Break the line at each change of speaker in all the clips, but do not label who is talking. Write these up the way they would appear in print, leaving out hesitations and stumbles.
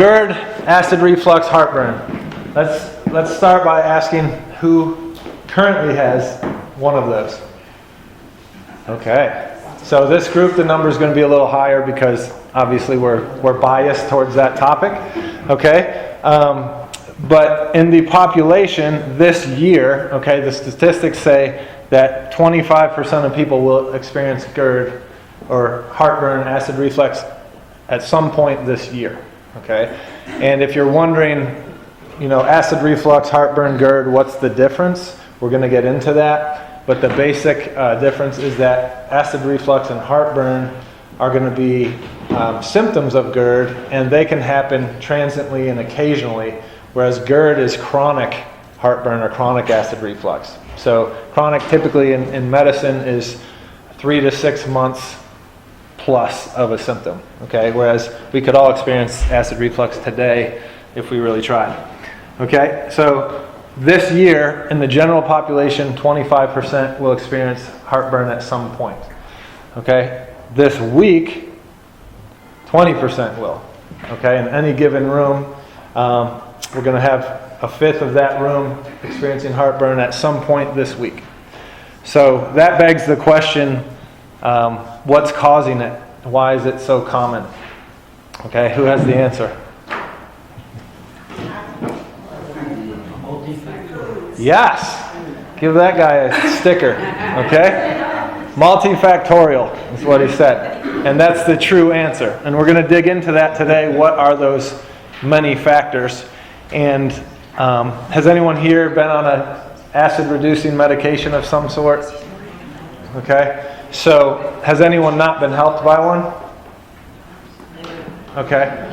GERD, acid reflux, heartburn. Let's start by asking who currently has one of those. Okay. So this group, the number is going to be a little higher because obviously we're biased towards that topic. Okay. But in the population this year, okay, the statistics say that 25% of people will experience GERD or heartburn, acid reflux at some point this year. Okay. And if you're wondering, acid reflux, heartburn, GERD, what's the difference? We're going to get into that. But the basic difference is that acid reflux and heartburn are going to be symptoms of GERD, and they can happen transiently and occasionally, whereas GERD is chronic heartburn or chronic acid reflux. So chronic typically in medicine is 3 to 6 months plus of a symptom, okay? Whereas we could all experience acid reflux today if we really tried. Okay, so this year in the general population, 25% will experience heartburn at some point. Okay, this week, 20% will. Okay, in any given room, we're going to have a fifth of that room experiencing heartburn at some point this week. So that begs the question, what's causing it? Why is it so common? Okay, who has the answer? Yes! Give that guy a sticker, okay? Multifactorial is what he said. And that's the true answer. And we're going to dig into that today. What are those many factors? And has anyone here been on an acid-reducing medication of some sort? Okay. So, has anyone not been helped by one? Okay.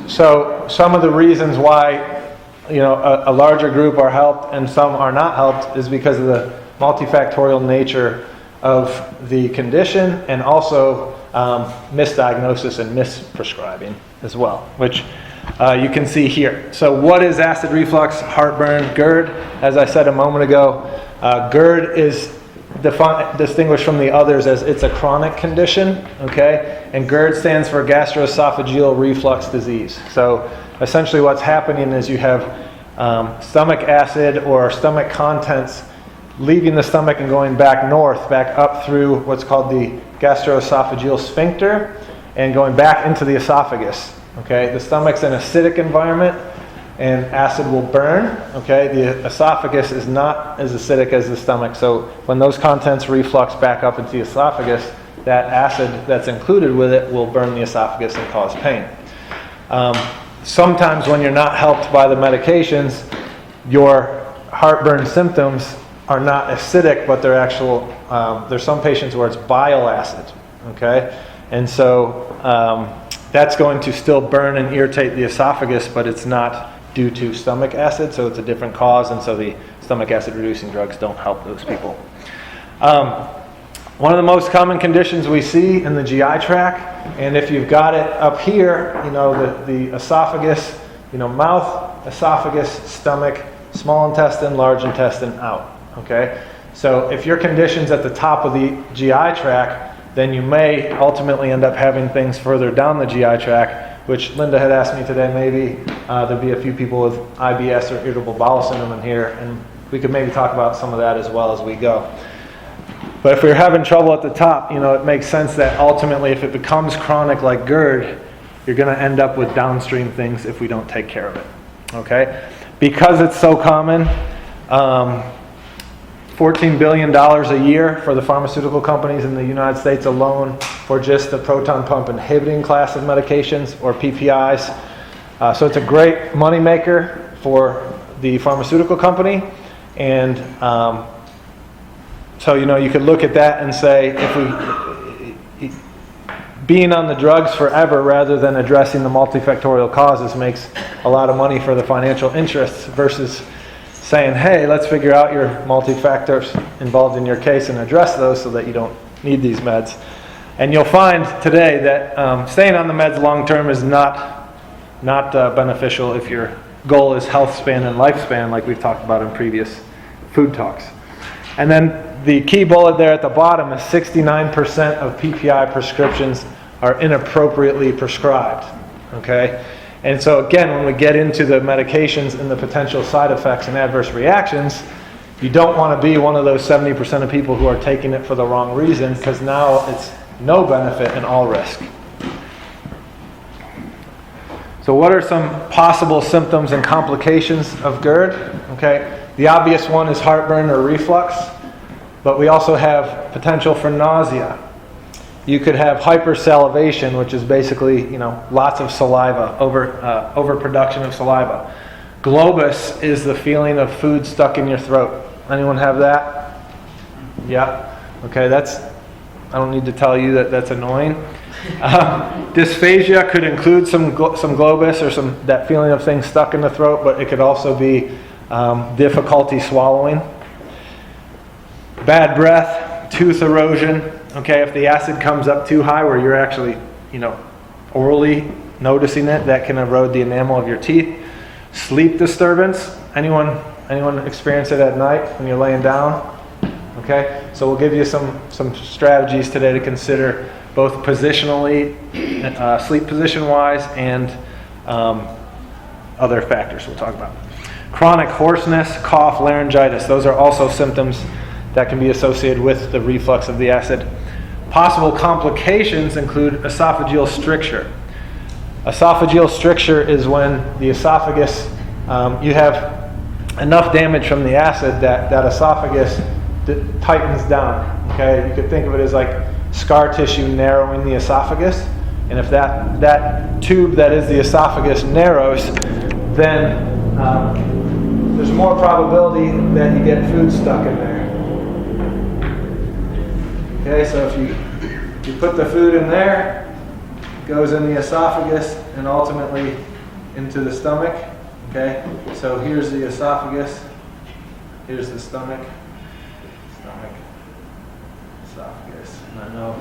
So, some of the reasons why a larger group are helped and some are not helped is because of the multifactorial nature of the condition and also misdiagnosis and misprescribing as well, which you can see here. So what is acid reflux, heartburn, GERD? As I said a moment ago, GERD is distinguished from the others as it's a chronic condition, okay? And GERD stands for gastroesophageal reflux disease. So essentially what's happening is you have stomach acid or stomach contents leaving the stomach and going back north, back up through what's called the gastroesophageal sphincter and going back into the esophagus. Okay, the stomach's an acidic environment and acid will burn. Okay, the esophagus is not as acidic as the stomach, so when those contents reflux back up into the esophagus, that acid that's included with it will burn the esophagus and cause pain. Sometimes when you're not helped by the medications, your heartburn symptoms are not acidic, but they're actual, there's some patients where it's bile acid, okay? And so that's going to still burn and irritate the esophagus, but it's not due to stomach acid, so it's a different cause, and so the stomach acid reducing drugs don't help those people. One of the most common conditions we see in the GI tract, and if you've got it up here, the esophagus, mouth, esophagus, stomach, small intestine, large intestine out. Okay? So if your condition's at the top of the GI tract, then you may ultimately end up having things further down the GI tract, which Linda had asked me today, maybe there'd be a few people with IBS or irritable bowel syndrome in here, and we could maybe talk about some of that as well as we go. But if you're having trouble at the top, it makes sense that ultimately if it becomes chronic like GERD, you're going to end up with downstream things if we don't take care of it. Okay? Because it's so common, $14 billion a year for the pharmaceutical companies in the United States alone for just the proton pump inhibiting class of medications, or PPIs. So it's a great moneymaker for the pharmaceutical company. And so, you could look at that and say, if we being on the drugs forever rather than addressing the multifactorial causes makes a lot of money for the financial interests versus saying, hey, let's figure out your multifactors involved in your case and address those so that you don't need these meds. And you'll find today that staying on the meds long term is not beneficial if your goal is health span and lifespan, like we've talked about in previous food talks. And then the key bullet there at the bottom is 69% of PPI prescriptions are inappropriately prescribed. Okay? And so again, when we get into the medications and the potential side effects and adverse reactions, you don't want to be one of those 70% of people who are taking it for the wrong reason, because now it's no benefit and all risk. So what are some possible symptoms and complications of GERD? Okay, the obvious one is heartburn or reflux, but we also have potential for nausea. You could have hypersalivation, which is basically, lots of saliva, overproduction of saliva. Globus is the feeling of food stuck in your throat. Anyone have that? Yeah. Okay, I don't need to tell you that that's annoying. Dysphagia could include some globus or that feeling of things stuck in the throat, but it could also be difficulty swallowing. Bad breath, tooth erosion. Okay, if the acid comes up too high where you're actually, orally noticing it, that can erode the enamel of your teeth. Sleep disturbance. Anyone experience it at night when you're laying down? Okay, so we'll give you some strategies today to consider, both positionally, sleep position-wise, and other factors we'll talk about. Chronic hoarseness, cough, laryngitis. Those are also symptoms that can be associated with the reflux of the acid. Possible complications include esophageal stricture. Esophageal stricture is when the esophagus, you have enough damage from the acid that esophagus tightens down. Okay, you could think of it as like scar tissue narrowing the esophagus, and if that tube that is the esophagus narrows, then there's more probability that you get food stuck in there. Okay, so if you put the food in there, it goes in the esophagus and ultimately into the stomach. Okay, so here's the esophagus, here's the stomach, esophagus. And I know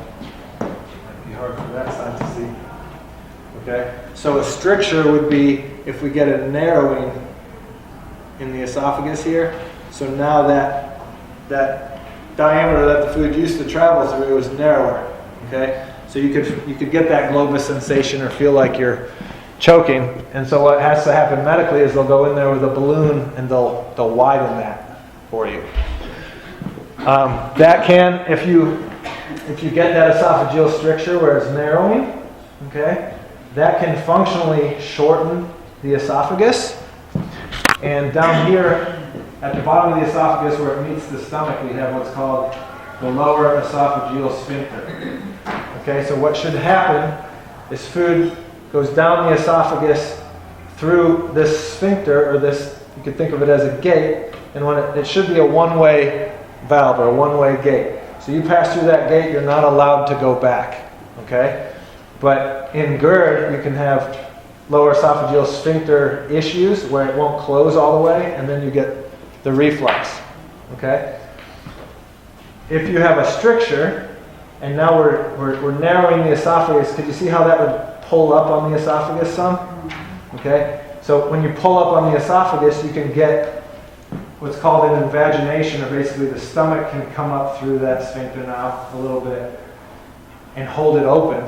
it might be hard for that side to see. Okay, so a stricture would be if we get a narrowing in the esophagus here. So now that diameter that the food used to travel through is narrower. Okay, so you could get that globus sensation or feel like you're choking. And so what has to happen medically is they'll go in there with a balloon and they'll widen that for you. That can, if you get that esophageal stricture where it's narrowing, okay, that can functionally shorten the esophagus. And down here at the bottom of the esophagus where it meets the stomach, we have what's called the lower esophageal sphincter. Okay, so what should happen is food goes down the esophagus through this sphincter, or this, you could think of it as a gate, and when it should be a one-way valve or a one-way gate. So you pass through that gate, you're not allowed to go back. Okay? But in GERD, you can have lower esophageal sphincter issues where it won't close all the way, and then you get the reflux. Okay? If you have a stricture, and now we're narrowing the esophagus, could you see how that would pull up on the esophagus some? Okay? So when you pull up on the esophagus, you can get what's called an invagination, or basically the stomach can come up through that sphincter now a little bit and hold it open.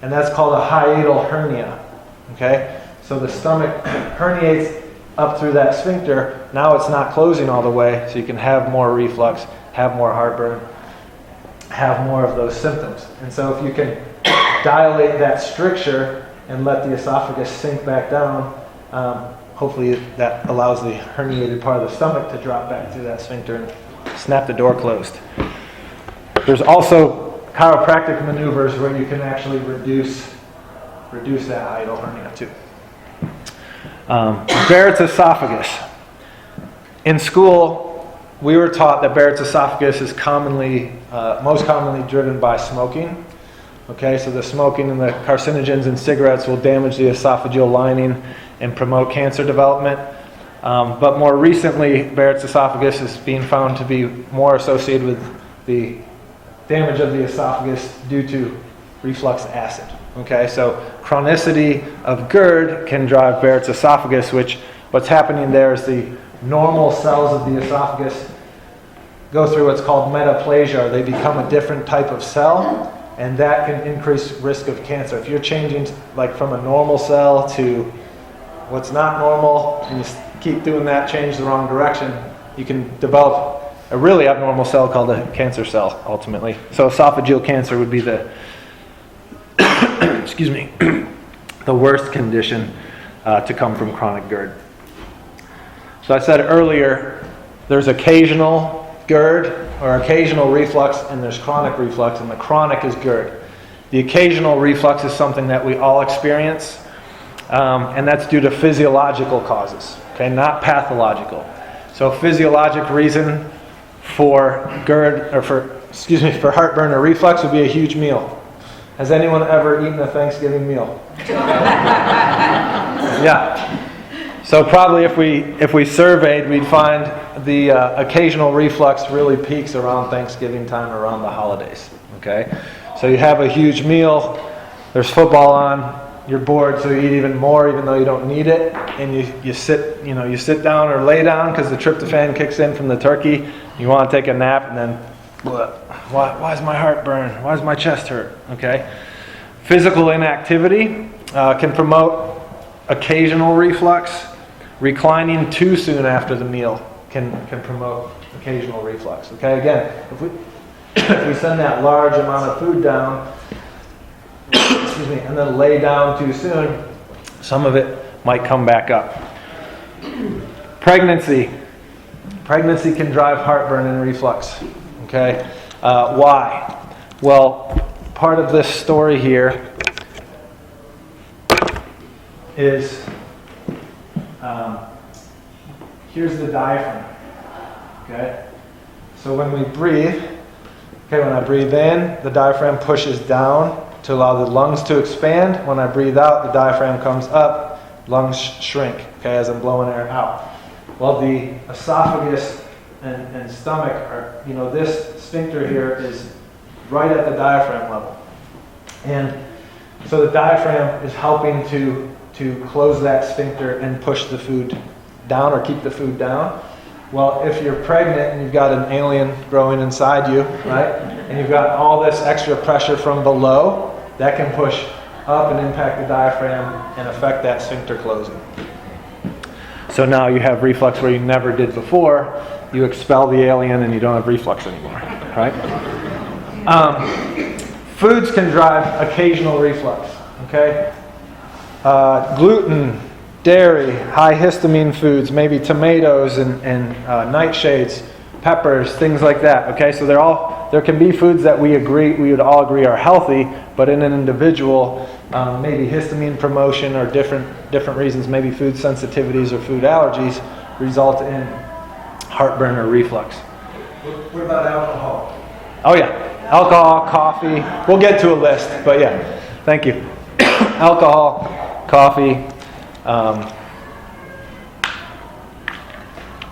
And that's called a hiatal hernia. Okay? So the stomach herniates up through that sphincter. Now it's not closing all the way, so you can have more reflux, have more heartburn, have more of those symptoms. And so if you can dilate that stricture and let the esophagus sink back down, hopefully that allows the herniated part of the stomach to drop back through that sphincter and snap the door closed. There's also chiropractic maneuvers where you can actually reduce that hiatal hernia too. Barrett's esophagus. In school, we were taught that Barrett's esophagus is most commonly driven by smoking. Okay, so the smoking and the carcinogens in cigarettes will damage the esophageal lining and promote cancer development. But more recently, Barrett's esophagus is being found to be more associated with the damage of the esophagus due to reflux acid. Okay, so chronicity of GERD can drive Barrett's esophagus, which what's happening there is the normal cells of the esophagus go through what's called metaplasia. They become a different type of cell, and that can increase risk of cancer. If you're changing like from a normal cell to what's not normal, and you keep doing that, change the wrong direction, you can develop a really abnormal cell called a cancer cell, ultimately. So esophageal cancer would be the, excuse me, the worst condition to come from chronic GERD. So I said earlier, there's occasional GERD or occasional reflux, and there's chronic reflux, and the chronic is GERD. The occasional reflux is something that we all experience, and that's due to physiological causes, okay, not pathological. So physiologic reason for GERD, or for heartburn or reflux would be a huge meal. Has anyone ever eaten a Thanksgiving meal? Yeah. So probably if we surveyed, we'd find the occasional reflux really peaks around Thanksgiving time, around the holidays. Okay, so you have a huge meal, there's football on, you're bored, so you eat even more, even though you don't need it, and you sit down or lay down because the tryptophan kicks in from the turkey. You want to take a nap, and then, why is my heart burn? Why does my chest hurt? Okay, physical inactivity can promote occasional reflux. Reclining too soon after the meal can promote occasional reflux. Okay, again, if we send that large amount of food down, excuse me, and then lay down too soon, some of it might come back up. Pregnancy can drive heartburn and reflux. Okay, why? Well, part of this story here is. Here's the diaphragm. Okay? So when we breathe, when I breathe in, the diaphragm pushes down to allow the lungs to expand. When I breathe out, the diaphragm comes up, lungs shrink, okay, as I'm blowing air out. Well, the esophagus and stomach are, this sphincter here is right at the diaphragm level. And so the diaphragm is helping to close that sphincter and push the food down or keep the food down. Well, if you're pregnant and you've got an alien growing inside you, right, and you've got all this extra pressure from below, that can push up and impact the diaphragm and affect that sphincter closing. So now you have reflux where you never did before. You expel the alien and you don't have reflux anymore, right? Foods can drive occasional reflux, okay? Gluten, dairy, high histamine foods, maybe tomatoes and nightshades, peppers, things like that. Okay, so there can be foods that we would all agree are healthy, but in an individual, maybe histamine promotion or different reasons, maybe food sensitivities or food allergies, result in heartburn or reflux.
What about alcohol?
Oh yeah, alcohol, coffee. We'll get to a list, but yeah, thank you. Alcohol, coffee,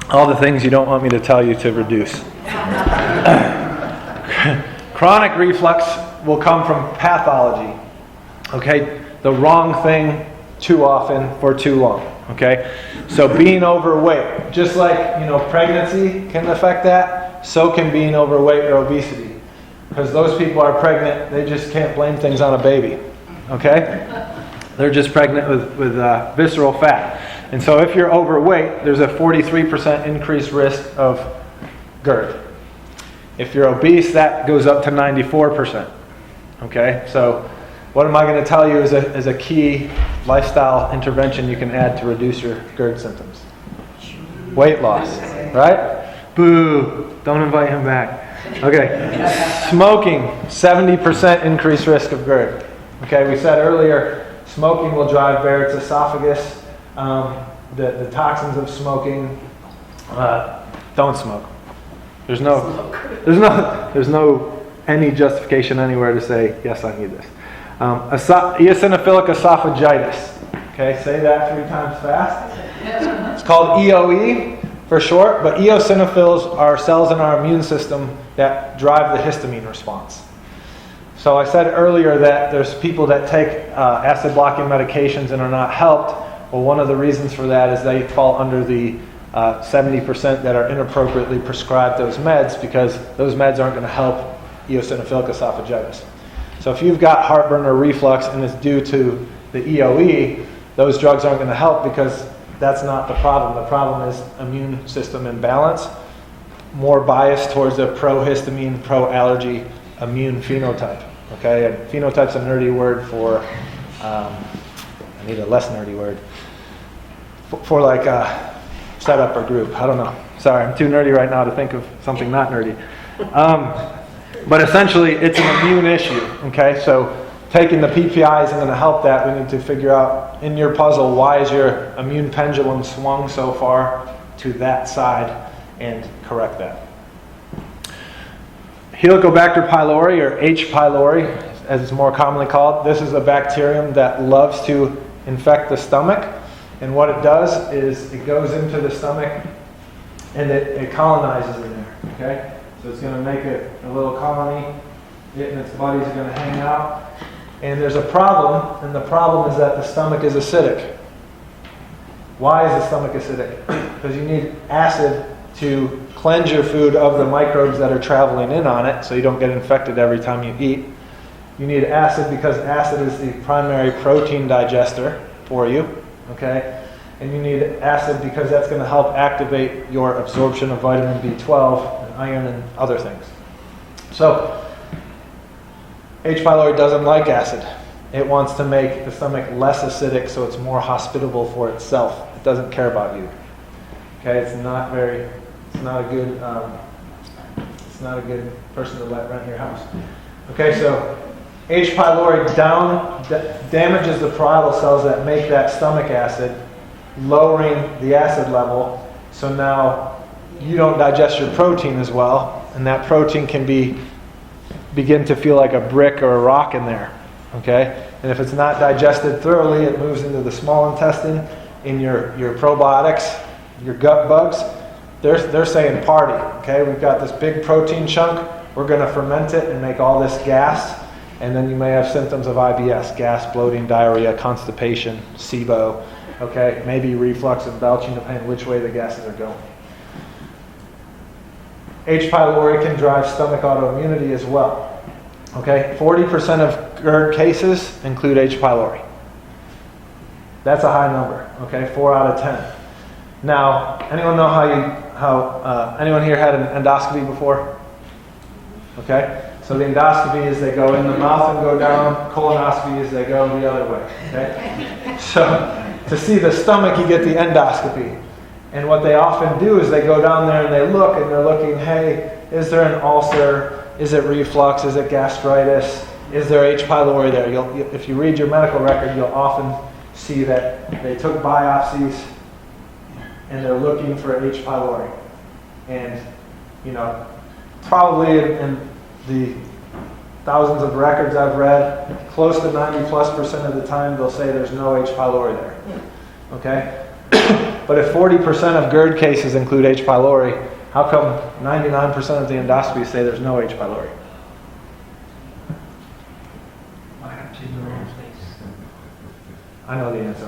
all the things you don't want me to tell you to reduce. Chronic reflux will come from pathology. Okay, the wrong thing too often for too long. Okay, so being overweight, just like pregnancy can affect that, so can being overweight or obesity. Because those people are pregnant, they just can't blame things on a baby. Okay? They're just pregnant with visceral fat. And so if you're overweight, there's a 43% increased risk of GERD. If you're obese, that goes up to 94%. Okay? So what am I going to tell you is a key lifestyle intervention you can add to reduce your GERD symptoms? Weight loss. Right? Boo! Don't invite him back. Okay. Smoking, 70% increased risk of GERD. Okay, we said earlier, smoking will drive Barrett's esophagus. The toxins of smoking. Don't smoke. There's no any justification anywhere to say yes, I need this. Eosinophilic esophagitis. Okay, say that 3 times fast. It's called EOE for short, but eosinophils are cells in our immune system that drive the histamine response. So I said earlier that there's people that take acid-blocking medications and are not helped. Well, one of the reasons for that is they fall under the 70% that are inappropriately prescribed those meds, because those meds aren't going to help eosinophilic esophagitis. So if you've got heartburn or reflux and it's due to the EOE, those drugs aren't going to help because that's not the problem. The problem is immune system imbalance, more biased towards a prohistamine, pro-allergy immune phenotype. Okay, and phenotype's a nerdy word for, I need a less nerdy word, for like a setup or group. I don't know. Sorry, I'm too nerdy right now to think of something not nerdy. But essentially, it's an immune issue. Okay, so taking the PPI isn't going to help that. We need to figure out in your puzzle, why is your immune pendulum swung so far to that side, and correct that. Helicobacter pylori, or H. pylori, as it's more commonly called. This is a bacterium that loves to infect the stomach. And what it does is it goes into the stomach and it colonizes in there. Okay? So it's going to make a little colony. It and its buddies are going to hang out. And there's a problem, and the problem is that the stomach is acidic. Why is the stomach acidic? Because you need acid to cleanse your food of the microbes that are traveling in on it so you don't get infected every time you eat. You need acid because acid is the primary protein digester for you. Okay? And you need acid because that's going to help activate your absorption of vitamin B12 and iron and other things. So, H. pylori doesn't like acid. It wants to make the stomach less acidic so it's more hospitable for itself. It doesn't care about you. Okay, it's not a good person to let rent your house. Okay, so H. pylori damages the parietal cells that make that stomach acid, lowering the acid level. So now you don't digest your protein as well, and that protein can begin to feel like a brick or a rock in there. Okay, and if it's not digested thoroughly, it moves into the small intestine, in your probiotics, your gut bugs. They're saying party. Okay, we've got this big protein chunk. We're going to ferment it and make all this gas, and then you may have symptoms of IBS: gas, bloating, diarrhea, constipation, SIBO. Okay, maybe reflux and belching, depending which way the gases are going. H. pylori can drive stomach autoimmunity as well. Okay, 40% of GERD cases include H. pylori. That's a high number. Okay, 4 out of 10. Now, anyone know anyone here had an endoscopy before? Okay, so the endoscopy is they go in the mouth and go down. Colonoscopy is they go the other way. Okay, so to see the stomach, you get the endoscopy. And what they often do is they go down there and they look, and they're looking, hey, is there an ulcer? Is it reflux? Is it gastritis? Is there H. pylori there? If you read your medical record, you'll often see that they took biopsies and they're looking for H. pylori. And, probably in the thousands of records I've read, close to 90+% of the time they'll say there's no H. pylori there. Okay? But if 40% of GERD cases include H. pylori, how come 99% of the endoscopies say there's no H. pylori? I know the answer.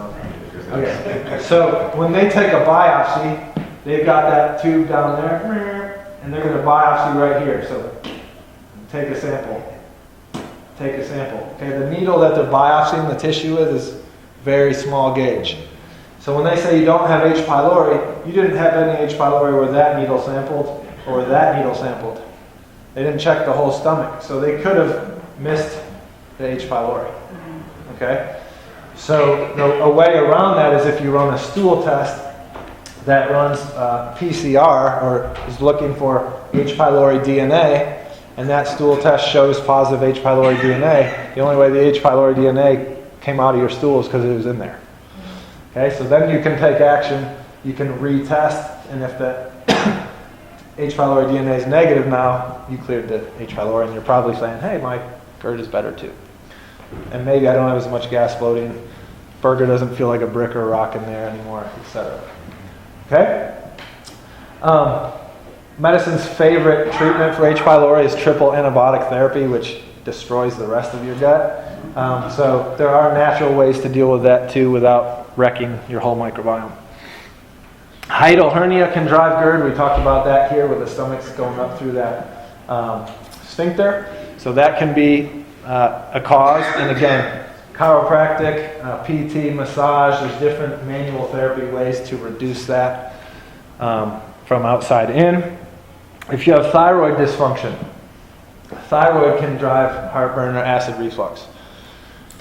Okay. So when they take a biopsy, they've got that tube down there, and they're going to biopsy right here. So take a sample. Take a sample. Okay, the needle that they're biopsying the tissue with is very small gauge. So when they say you don't have H. pylori, you didn't have any H. pylori where that needle sampled or where that needle sampled. They didn't check the whole stomach. So they could have missed the H. pylori. Okay? So a way around that is if you run a stool test that runs PCR or is looking for H. pylori DNA, and that stool test shows positive H. pylori DNA, the only way the H. pylori DNA came out of your stool is because it was in there. Okay, so then you can take action, you can retest, and if the H. pylori DNA is negative now, you cleared the H. pylori, and you're probably saying, hey, my GERD is better too. And maybe I don't have as much gas bloating, burger doesn't feel like a brick or a rock in there anymore, etc. Okay? Medicine's favorite treatment for H. pylori is triple antibiotic therapy, which destroys the rest of your gut. So there are natural ways to deal with that too without wrecking your whole microbiome. Hiatal hernia can drive GERD. We talked about that here with the stomach's going up through that sphincter. So that can be a cause. And again, chiropractic, PT, massage. There's different manual therapy ways to reduce that from outside in. If you have thyroid dysfunction, thyroid can drive heartburn or acid reflux.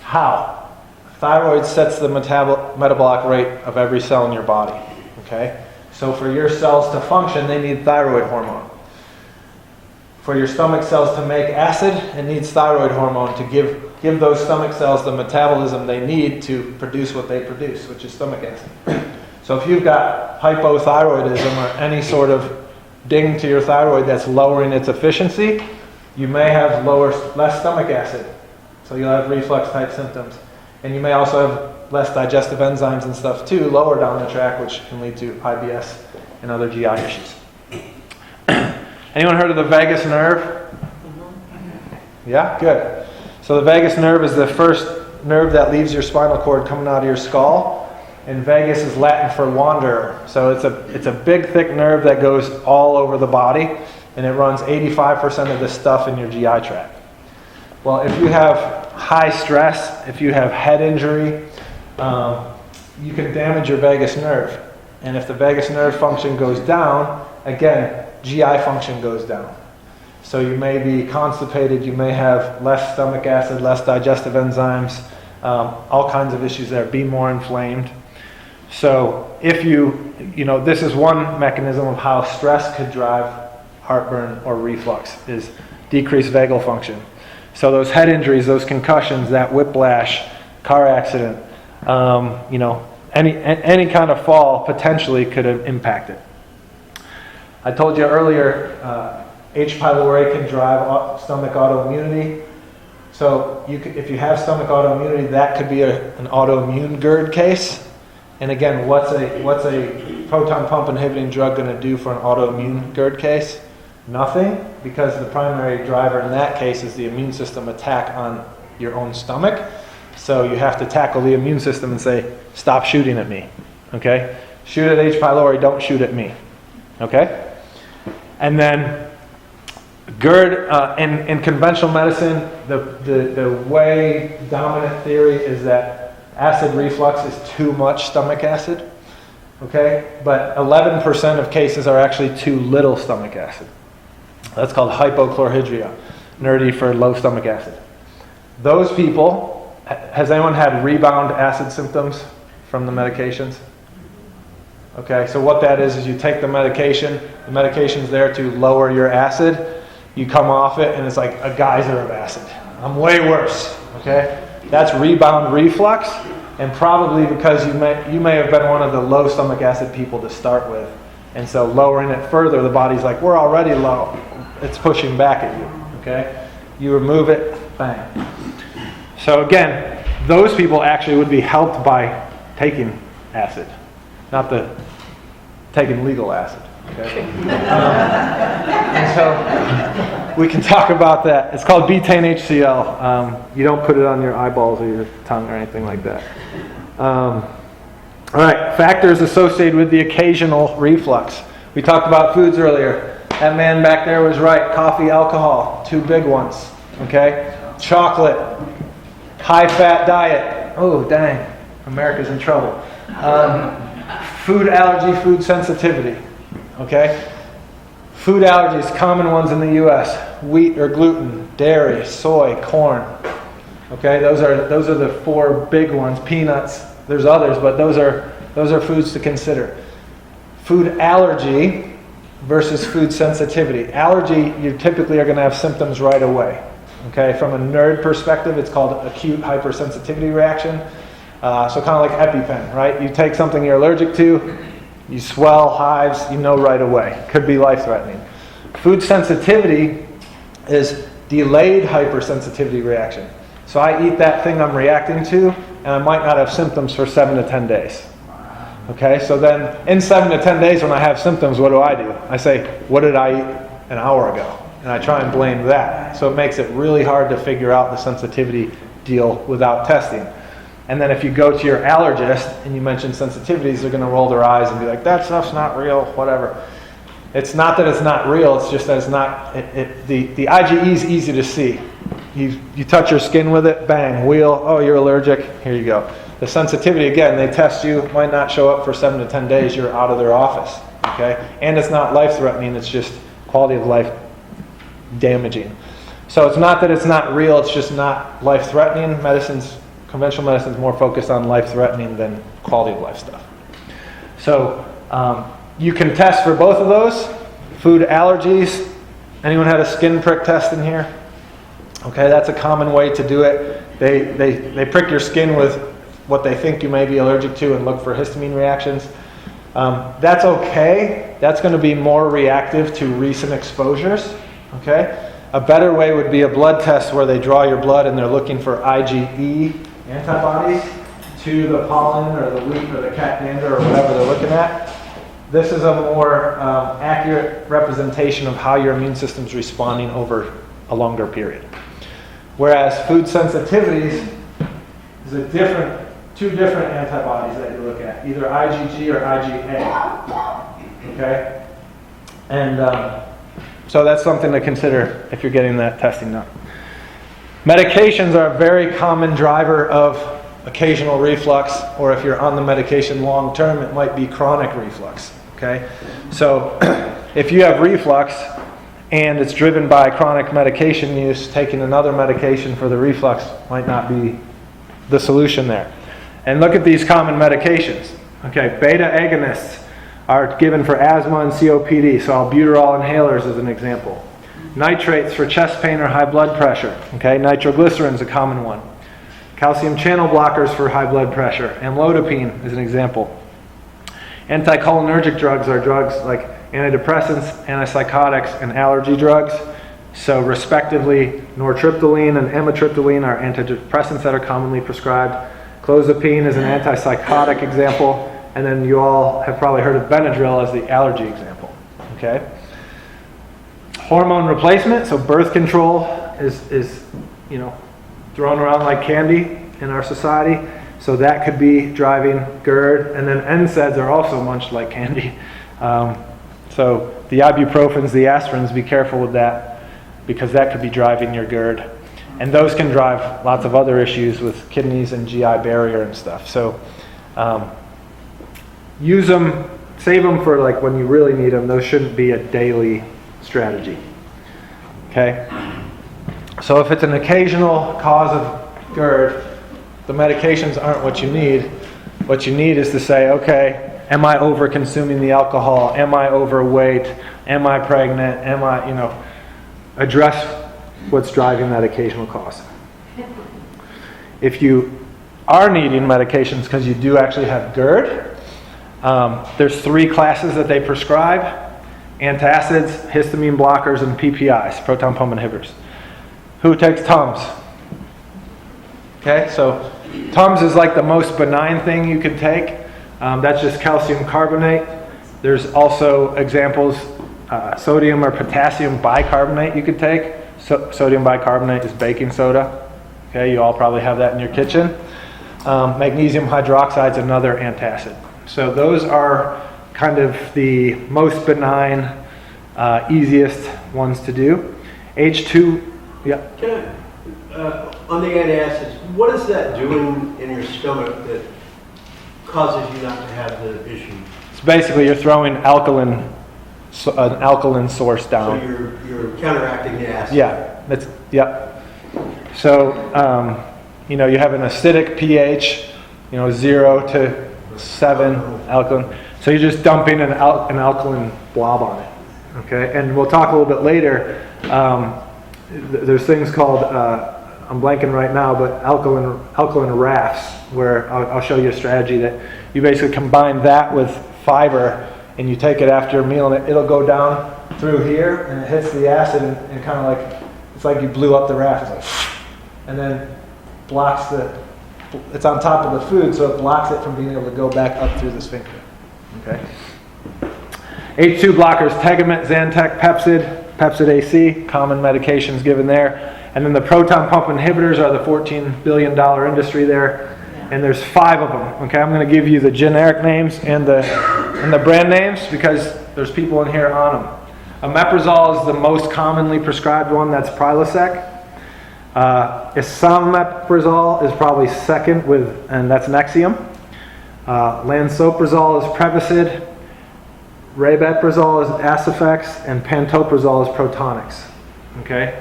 How? Thyroid sets the metabolic rate of every cell in your body. Okay? So for your cells to function, they need thyroid hormone. For your stomach cells to make acid, it needs thyroid hormone to give those stomach cells the metabolism they need to produce what they produce, which is stomach acid. So if you've got hypothyroidism or any sort of ding to your thyroid that's lowering its efficiency, you may have less stomach acid. So you'll have reflux type symptoms. And you may also have less digestive enzymes and stuff too, lower down the track, which can lead to IBS and other GI issues. Anyone heard of the vagus nerve? Yeah, good. So the vagus nerve is the first nerve that leaves your spinal cord coming out of your skull. And vagus is Latin for wanderer. So it's a big, thick nerve that goes all over the body, and it runs 85% of the stuff in your GI tract. Well, if you have high stress, if you have head injury, you can damage your vagus nerve. And if the vagus nerve function goes down, again, GI function goes down. So you may be constipated, you may have less stomach acid, less digestive enzymes, all kinds of issues there, be more inflamed. So if this is one mechanism of how stress could drive heartburn or reflux, is decreased vagal function. So those head injuries, those concussions, that whiplash, car accident, any kind of fall potentially could have impacted. I told you earlier, H. pylori can drive stomach autoimmunity. So if you have stomach autoimmunity, that could be an autoimmune GERD case. And again, what's a proton pump inhibiting drug going to do for an autoimmune GERD case? Nothing, because the primary driver in that case is the immune system attack on your own stomach. So you have to tackle the immune system and say, stop shooting at me. Okay? Shoot at H. pylori, don't shoot at me. Okay? And then GERD, in conventional medicine, the way dominant theory is that acid reflux is too much stomach acid. Okay? But 11% of cases are actually too little stomach acid. That's called hypochlorhydria, nerdy for low stomach acid. Those people, has anyone had rebound acid symptoms from the medications? Okay, so what that is you take the medication's there to lower your acid, you come off it and it's like a geyser of acid. I'm way worse, okay? That's rebound reflux, and probably because you may have been one of the low stomach acid people to start with. And so lowering it further, the body's like, we're already low. It's pushing back at you, okay? You remove it, bang. So again, those people actually would be helped by taking acid, not taking legal acid, okay? And so we can talk about that. It's called betaine HCl. You don't put it on your eyeballs or your tongue or anything like that. All right, factors associated with the occasional reflux. We talked about foods earlier. That man back there was right. Coffee, alcohol, two big ones. Okay? Chocolate, high-fat diet. Oh, dang. America's in trouble. Food allergy, food sensitivity. Okay? Food allergies, common ones in the U.S. Wheat or gluten, dairy, soy, corn. Okay? Those are the four big ones. Peanuts. There's others, but those are foods to consider. Food allergy versus food sensitivity. Allergy, you typically are going to have symptoms right away. Okay, from a nerd perspective, it's called acute hypersensitivity reaction. So kind of like EpiPen, right? You take something you're allergic to, you swell, hives, you know right away. Could be life-threatening. Food sensitivity is delayed hypersensitivity reaction. So I eat that thing I'm reacting to, and I might not have symptoms for 7 to 10 days. Okay, so then in 7 to 10 days when I have symptoms, what do? I say, what did I eat an hour ago? And I try and blame that. So it makes it really hard to figure out the sensitivity deal without testing. And then if you go to your allergist and you mention sensitivities, they're going to roll their eyes and be like, that stuff's not real, whatever. It's not that it's not real, it's just that it's not, the IgE is easy to see. you touch your skin with it, bang, wheel, oh, you're allergic, here you go. The sensitivity, again, they test you, might not show up for 7 to 10 days, you're out of their office, okay? And it's not life-threatening, it's just quality of life damaging. So it's not that it's not real, it's just not life-threatening. Conventional medicine is more focused on life-threatening than quality of life stuff. So you can test for both of those. Food allergies. Anyone had a skin prick test in here? Okay, that's a common way to do it. They prick your skin with what they think you may be allergic to and look for histamine reactions. That's okay. That's going to be more reactive to recent exposures. Okay? A better way would be a blood test where they draw your blood and they're looking for IgE antibodies to the pollen or the wheat or the cat dander or whatever they're looking at. This is a more accurate representation of how your immune system's responding over a longer period. Whereas food sensitivities is two different antibodies that you look at, either IgG or IgA. Okay? And so that's something to consider if you're getting that testing done. Medications are a very common driver of occasional reflux, or if you're on the medication long term, it might be chronic reflux. Okay? So if you have reflux and it's driven by chronic medication use, taking another medication for the reflux might not be the solution there. And look at these common medications. Okay, beta agonists are given for asthma and COPD, so albuterol inhalers is an example. Nitrates for chest pain or high blood pressure. Okay, nitroglycerin is a common one. Calcium channel blockers for high blood pressure. Amlodipine is an example. Anticholinergic drugs are drugs like antidepressants, antipsychotics, and allergy drugs. So respectively, nortriptyline and amitriptyline are antidepressants that are commonly prescribed. Clozapine is an antipsychotic example. And then you all have probably heard of Benadryl as the allergy example. Okay? Hormone replacement, so birth control is thrown around like candy in our society. So that could be driving GERD. And then NSAIDs are also munched like candy. So the ibuprofens, the aspirins, be careful with that because that could be driving your GERD. And those can drive lots of other issues with kidneys and GI barrier and stuff. So use them, save them for like when you really need them. Those shouldn't be a daily strategy. Okay? So if it's an occasional cause of GERD, the medications aren't what you need. What you need is to say, okay, am I over consuming the alcohol? Am I overweight? Am I pregnant? Address what's driving that occasional cause. If you are needing medications because you do actually have GERD, there's 3 classes that they prescribe: antacids, histamine blockers, and PPIs, proton pump inhibitors. Who takes Tums? Okay, so Tums is like the most benign thing you could take. That's just calcium carbonate. There's also examples, sodium or potassium bicarbonate you could take. Sodium bicarbonate is baking soda. Okay, you all probably have that in your kitchen. Magnesium hydroxide is another antacid. So those are kind of the most benign, easiest ones to do. H2, yeah.
Can on the antacids, what is that doing in your stomach that causes you not to have the issue?
It's basically you're throwing an alkaline source down.
So you're counteracting the acid.
Yeah. So you have an acidic pH, 0 to 7 alkaline. So you're just dumping an alkaline blob on it. Okay, and we'll talk a little bit later. There's things called I'm blanking right now, but alkaline rafts, where I'll show you a strategy that you basically combine that with fiber, and you take it after a meal, and it'll go down through here, and it hits the acid, and kind of like it's like you blew up the raft, it's like, and then blocks it's on top of the food, so it blocks it from being able to go back up through the sphincter. Okay. H2 blockers: Tegament, Zantac, Pepsid AC, common medications given there. And then the proton pump inhibitors are the $14 billion industry there. And there's 5 of them. Okay, I'm going to give you the generic names and the brand names because there's people in here on them. Omeprazole is the most commonly prescribed one. That's Prilosec. Esomeprazole is probably second and that's Nexium. Lansoprazole is Prevacid. Rabeprazole is Acifex, and Pantoprazole is Protonix. Okay?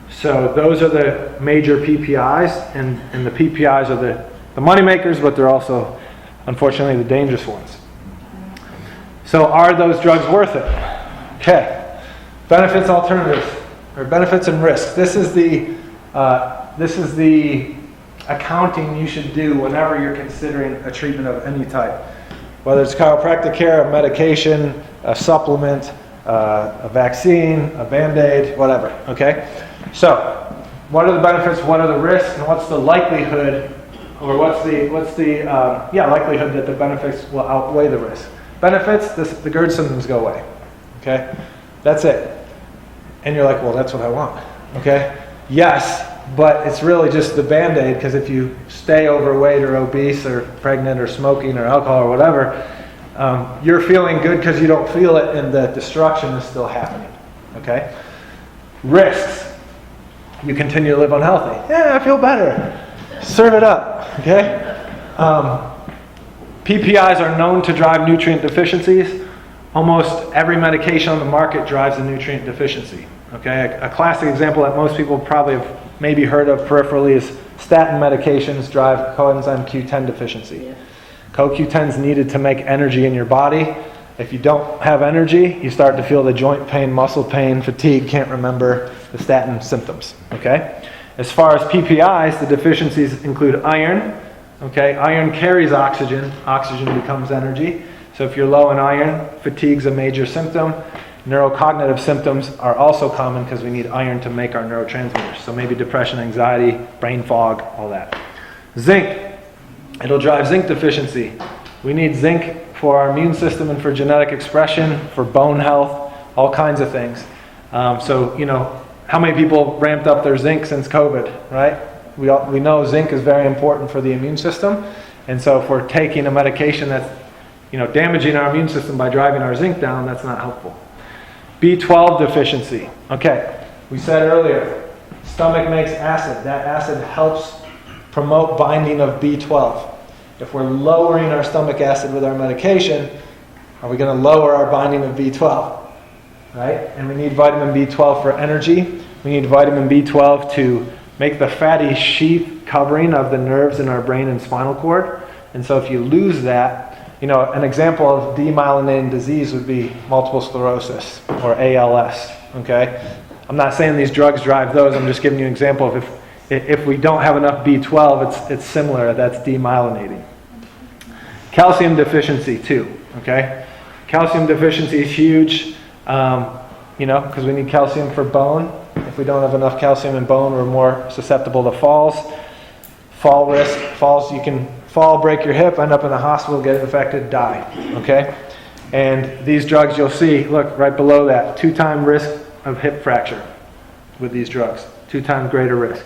So those are the major PPIs, and the PPIs are the money makers, but they're also, unfortunately, the dangerous ones. So are those drugs worth it? Okay. Benefits, alternatives, or benefits and risks. This is the accounting you should do whenever you're considering a treatment of any type. Whether it's chiropractic care, a medication, a supplement, a vaccine, a Band-Aid, whatever, okay? So, what are the benefits, what are the risks, and what's the likelihood, or what's the likelihood that the benefits will outweigh the risk? Benefits, the GERD symptoms go away, okay? That's it. And you're like, well, that's what I want, okay? Yes, but it's really just the Band-Aid, because if you stay overweight or obese or pregnant or smoking or alcohol or whatever, you're feeling good because you don't feel it and the destruction is still happening, okay? Risks. You continue to live unhealthy. Yeah, I feel better. Serve it up, okay? PPIs are known to drive nutrient deficiencies. Almost every medication on the market drives a nutrient deficiency, okay? A classic example that most people probably have maybe heard of peripherally is statin medications drive coenzyme Q10 deficiency. Yeah. CoQ10 is needed to make energy in your body. If you don't have energy, you start to feel the joint pain, muscle pain, fatigue, can't remember the statin symptoms, okay? As far as PPIs, the deficiencies include iron, okay? Iron carries oxygen. Oxygen becomes energy. So if you're low in iron, fatigue's a major symptom. Neurocognitive symptoms are also common because we need iron to make our neurotransmitters. So maybe depression, anxiety, brain fog, all that. Zinc. It'll drive zinc deficiency. We need zinc for our immune system and for genetic expression, for bone health, all kinds of things. So, how many people ramped up their zinc since COVID, right? We know zinc is very important for the immune system. And so if we're taking a medication that's, damaging our immune system by driving our zinc down, that's not helpful. B12 deficiency. Okay, we said earlier, stomach makes acid. That acid helps promote binding of B12. If we're lowering our stomach acid with our medication, are we going to lower our binding of B12? Right? And we need vitamin B12 for energy. We need vitamin B12 to make the fatty sheath covering of the nerves in our brain and spinal cord. And so if you lose that, an example of demyelinating disease would be multiple sclerosis or ALS, okay? I'm not saying these drugs drive those, I'm just giving you an example of if we don't have enough B12, it's similar, that's demyelinating. Calcium deficiency too, okay? Calcium deficiency is huge, because we need calcium for bone. If we don't have enough calcium in bone, we're more susceptible to falls. Fall risk, you can fall, break your hip, end up in the hospital, get infected, die, okay? And these drugs you'll see, look, right below that, 2-time risk of hip fracture with these drugs, 2 times greater risk.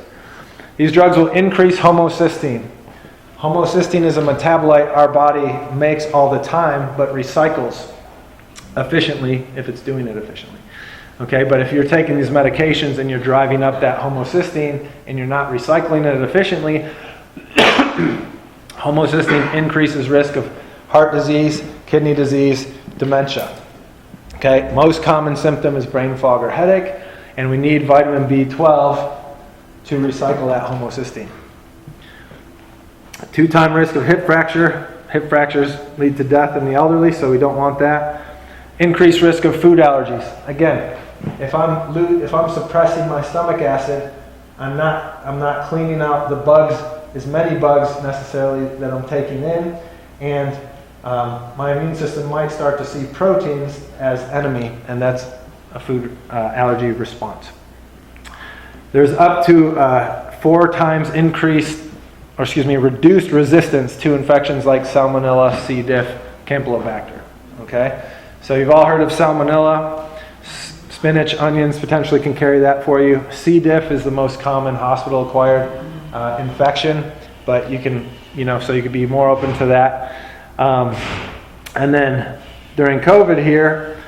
These drugs will increase homocysteine. Homocysteine is a metabolite our body makes all the time, but recycles efficiently if it's doing it efficiently. Okay, but if you're taking these medications and you're driving up that homocysteine and you're not recycling it efficiently, homocysteine increases risk of heart disease, kidney disease, dementia. Okay, most common symptom is brain fog or headache, and we need vitamin B12 to recycle that homocysteine. 2-time risk of hip fracture. Hip fractures lead to death in the elderly, so we don't want that. Increased risk of food allergies. Again, if I'm suppressing my stomach acid, I'm not cleaning out the bugs, as many bugs necessarily that I'm taking in, and my immune system might start to see proteins as enemy, and that's a food allergy response. There's up to 4 times reduced resistance to infections like Salmonella, C. diff, Campylobacter. Okay, so you've all heard of Salmonella. Spinach, onions potentially can carry that for you. C. diff is the most common hospital-acquired infection, but you can, so you could be more open to that. And then during COVID here,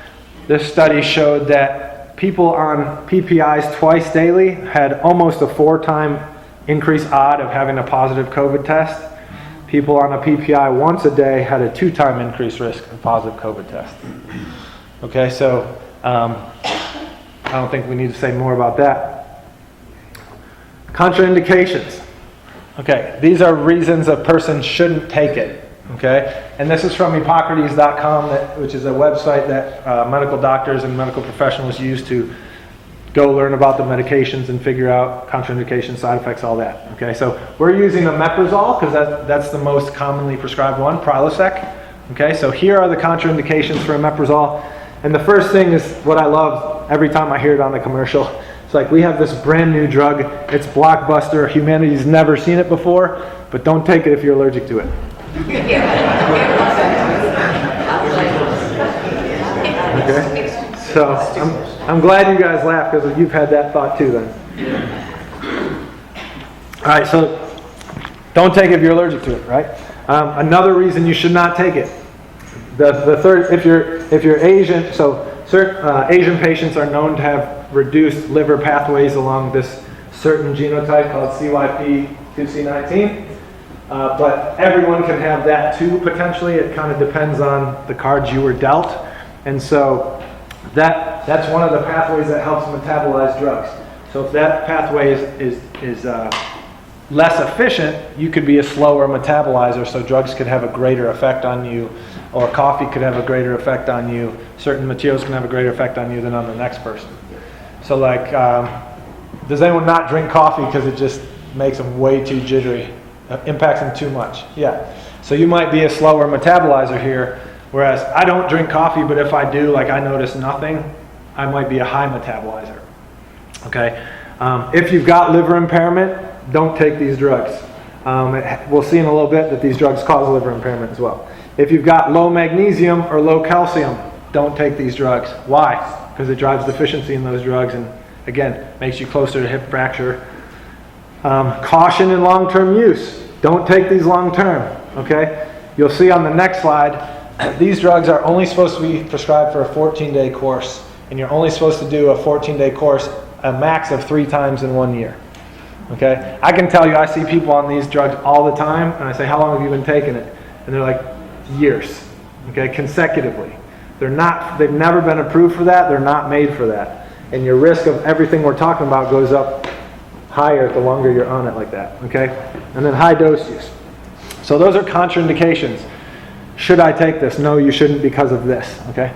this study showed that people on PPIs twice daily had almost a 4-time increase odd of having a positive COVID test. People on a PPI once a day had a 2-time increased risk of positive COVID test. Okay, so I don't think we need to say more about that. Contraindications. Okay, these are reasons a person shouldn't take it. Okay, and this is from Hippocrates.com, which is a website that medical doctors and medical professionals use to go learn about the medications and figure out contraindications, side effects, all that. Okay, so we're using omeprazole because that's the most commonly prescribed one, Prilosec. Okay, so here are the contraindications for omeprazole. And the first thing is what I love every time I hear it on the commercial. It's like, we have this brand new drug, it's blockbuster, humanity's never seen it before, but don't take it if you're allergic to it. Okay, so I'm glad you guys laughed because you've had that thought too then. All right, so don't take it if you're allergic to it, right? Another reason you should not take it. The third, if you're Asian, so certain Asian patients are known to have reduced liver pathways along this certain genotype called CYP2C19. But everyone can have that too, potentially. It kind of depends on the cards you were dealt. And so that's one of the pathways that helps metabolize drugs. So if that pathway is less efficient, you could be a slower metabolizer, so drugs could have a greater effect on you, or coffee could have a greater effect on you. Certain materials can have a greater effect on you than on the next person. So like, does anyone not drink coffee because it just makes them way too jittery? Impacts them too much. Yeah. So you might be a slower metabolizer here, whereas I don't drink coffee, but if I do, like I notice nothing, I might be a high metabolizer. Okay. If you've got liver impairment, don't take these drugs. We'll see in a little bit that these drugs cause liver impairment as well. If you've got low magnesium or low calcium, don't take these drugs. Why? Because it drives deficiency in those drugs and, again, makes you closer to hip fracture. Caution in long-term use. Don't take these long-term, okay? You'll see on the next slide, these drugs are only supposed to be prescribed for a 14-day course, and you're only supposed to do a 14-day course a max of 3 times in 1 year, okay? I can tell you, I see people on these drugs all the time, and I say, how long have you been taking it? And they're like, years, okay, consecutively. They've never been approved for that, they're not made for that. And your risk of everything we're talking about goes up higher the longer you're on it like that, okay? And then high dose use. So those are contraindications. Should I take this? No, you shouldn't because of this, okay?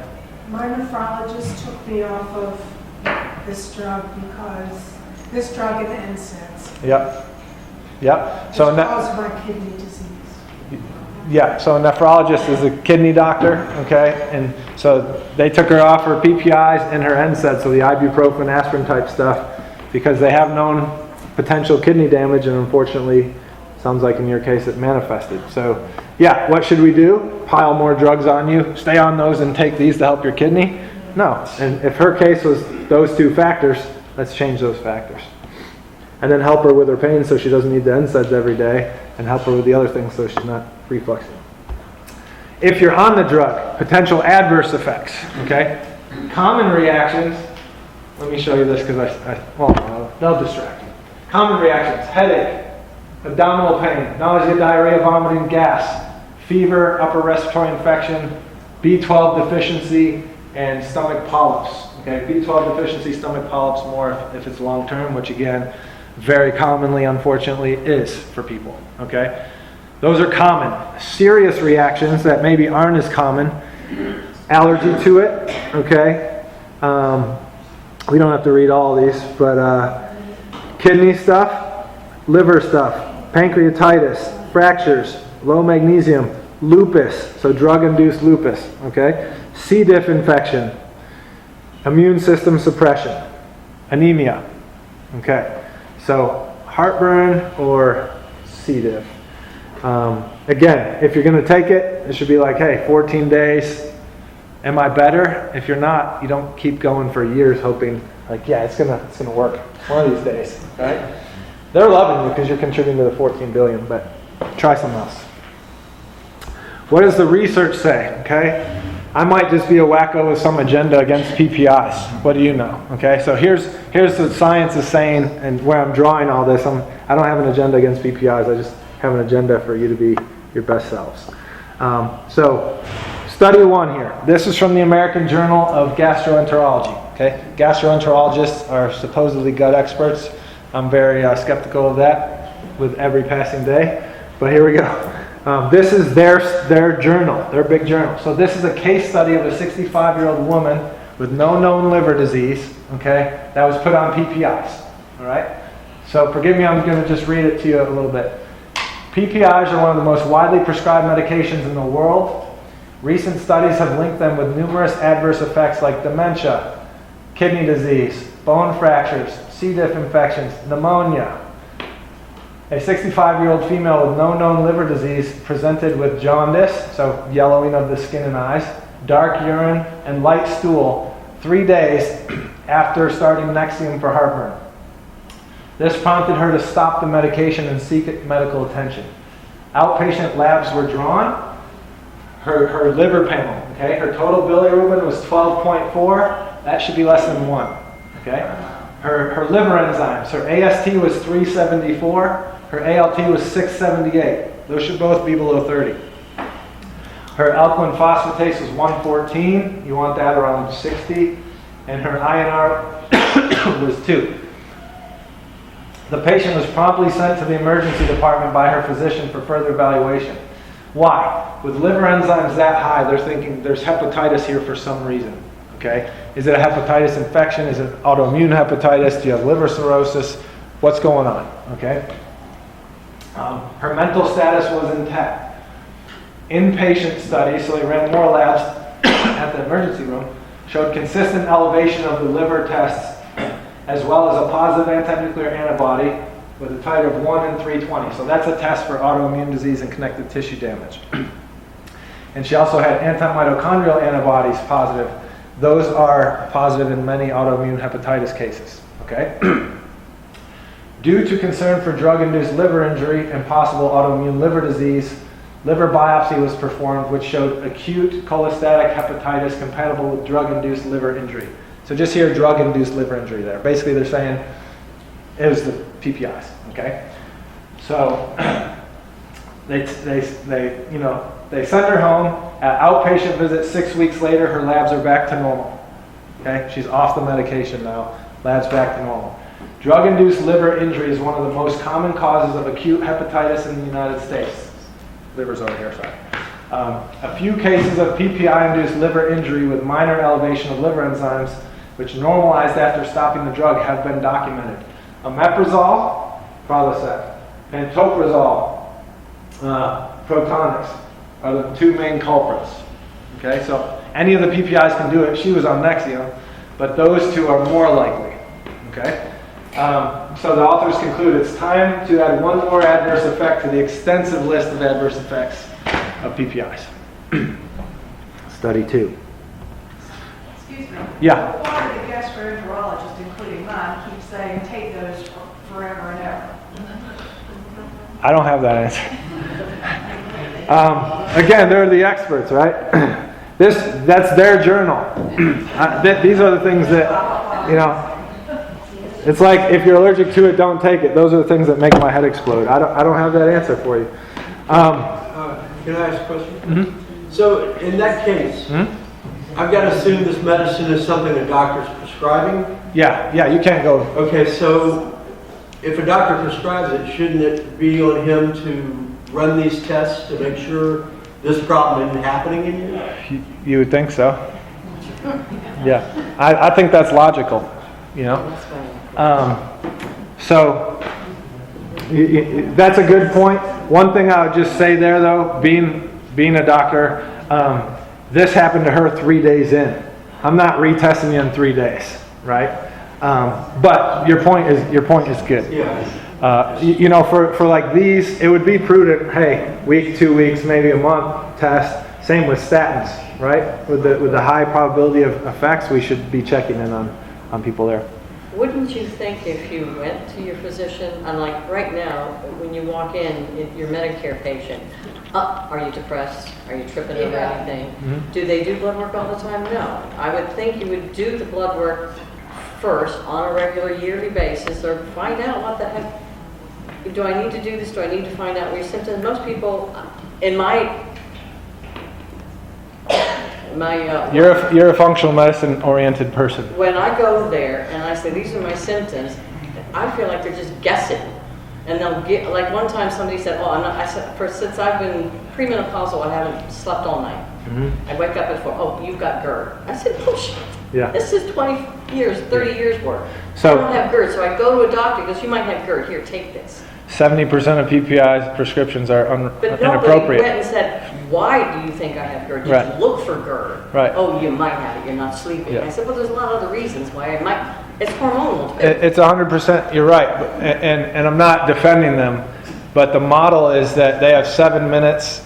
My nephrologist took me off of this drug because this drug and NSAIDs.
Yep.
So causes my kidney disease.
Yeah, so a nephrologist is a kidney doctor, okay? And so they took her off her PPIs and her NSAIDs, so the ibuprofen, aspirin type stuff, because they have known potential kidney damage, and unfortunately, sounds like in your case it manifested. So yeah, what should we do? Pile more drugs on you, stay on those and take these to help your kidney? No, and if her case was those 2 factors, let's change those factors. And then help her with her pain so she doesn't need the NSAIDs every day, and help her with the other things so she's not refluxing. If you're on the drug, potential adverse effects, okay? Common reactions, let me show you this because they'll distract you. Common reactions: headache, abdominal pain, nausea, diarrhea, vomiting, gas, fever, upper respiratory infection, B12 deficiency, and stomach polyps. Okay, B12 deficiency, stomach polyps more if it's long term, which again, very commonly, unfortunately, is for people. Okay, those are common. Serious reactions that maybe aren't as common: allergy to it. Okay, we don't have to read all these, but kidney stuff, liver stuff, pancreatitis, fractures, low magnesium, lupus, so drug-induced lupus, okay? C. diff infection, immune system suppression, anemia, okay? So heartburn or C. diff. Again, if you're going to take it, it should be like, hey, 14 days, am I better? If you're not, you don't keep going for years hoping, like, yeah, it's gonna work one of these days, right? They're loving you because you're contributing to the 14 billion, but try something else. What does the research say? Okay, I might just be a wacko with some agenda against PPIs. What do you know? Okay, so here's what science is saying, and where I'm drawing all this. I don't have an agenda against PPIs. I just have an agenda for you to be your best selves. So, study one here. This is from the American Journal of Gastroenterology. Okay, gastroenterologists are supposedly gut experts. I'm very skeptical of that with every passing day. But here we go. This is their journal, their big journal. So this is a case study of a 65-year-old woman with no known liver disease, okay, that was put on PPIs, all right? So forgive me, I'm going to just read it to you a little bit. PPIs are one of the most widely prescribed medications in the world. Recent studies have linked them with numerous adverse effects like dementia, kidney disease, bone fractures, C. diff infections, pneumonia. A 65-year-old female with no known liver disease presented with jaundice, so yellowing of the skin and eyes, dark urine, and light stool 3 days after starting Nexium for heartburn. This prompted her to stop the medication and seek medical attention. Outpatient labs were drawn. Her liver panel, okay, her total bilirubin was 12.4. That should be less than 1, okay? Her liver enzymes, her AST was 374. Her ALT was 678. Those should both be below 30. Her alkaline phosphatase was 114. You want that around 60. And her INR was 2. The patient was promptly sent to the emergency department by her physician for further evaluation. Why? With liver enzymes that high, they're thinking there's hepatitis here for some reason. Okay? Is it a hepatitis infection? Is it autoimmune hepatitis? Do you have liver cirrhosis? What's going on? Okay? Her mental status was intact. Inpatient studies, so they ran more labs at the emergency room, showed consistent elevation of the liver tests as well as a positive anti-nuclear antibody with a titer of 1 in 320. So that's a test for autoimmune disease and connective tissue damage. And she also had anti-mitochondrial antibodies positive. Those are positive in many autoimmune hepatitis cases. Okay? Due to concern for drug-induced liver injury and possible autoimmune liver disease, liver biopsy was performed, which showed acute cholestatic hepatitis compatible with drug-induced liver injury. So just hear drug-induced liver injury there. Basically, they're saying it was the PPIs. Okay, so they send her home. At outpatient visit 6 weeks later, her labs are back to normal. Okay, she's off the medication now. Labs back to normal. Drug-induced liver injury is one of the most common causes of acute hepatitis in the United States. Liver's over here, sorry. A few cases of PPI-induced liver injury with minor elevation of liver enzymes, which normalized after stopping the drug, have been documented. Omeprazole, Prilosec, pantoprazole, Protonix are the two main culprits. Okay, so any of the PPIs can do it. She was on Nexium, but those two are more likely. Okay. So the authors conclude it's time to add one more adverse effect to the extensive list of adverse effects of PPIs. Study 2.
Excuse me.
Yeah.
Why do the gastroenterologists, including mine, keep saying take those forever and ever?
I don't have that answer. Again, they're the experts, right? That's their journal. These are the things that, you know, it's like if you're allergic to it, don't take it. Those are the things that make my head explode. I don't have that answer for you.
Can I ask a question?
Mm-hmm.
So in that case, I've got to assume this medicine is something a doctor's prescribing?
Yeah, you can't go.
Okay, so if a doctor prescribes it, shouldn't it be on him to run these tests to make sure this problem isn't happening in you?
You would think so. Yeah, I think that's logical. You know. So that's a good point. One thing I would just say there, though, being a doctor, this happened to her 3 days in. I'm not retesting you in 3 days, right? But your point is good.
Yeah.
You know, for like these, it would be prudent. Hey, week, 2 weeks, maybe a month test. Same with statins, right? With the high probability of effects, we should be checking in on people there.
Wouldn't you think if you went to your physician, unlike right now, when you walk in, if you're a Medicare patient, are you depressed? Are you tripping over
Yeah.
anything? Do they do blood work all the time? No. I would think you would do the blood work first on a regular yearly basis, or find out what the heck, do I need to do this? Do I need to find out what your symptoms? Most people, in
You're a functional medicine oriented person.
when I go there and I say, these are my symptoms, I feel like they're just guessing. And they'll get, like one time somebody said, oh, I'm not, I said, since I've been premenopausal, I haven't slept all night. I wake up at 4, oh, you've got GERD. I said, bullshit.
Yeah.
This is 20 years, 30 years worth.
So-
I don't have GERD, so I go to a doctor, because you might have GERD, here, take this.
70% of PPI prescriptions are
But nobody
inappropriate.
went and said, why do you think I have GERD? Did
Right.
you look for GERD?
Right.
Oh, you might have it, you're not sleeping.
Yeah.
I said, well, there's a lot of other reasons why I might, it's hormonal too.
It's 100%, you're right, and I'm not defending them, but the model is that they have 7 minutes,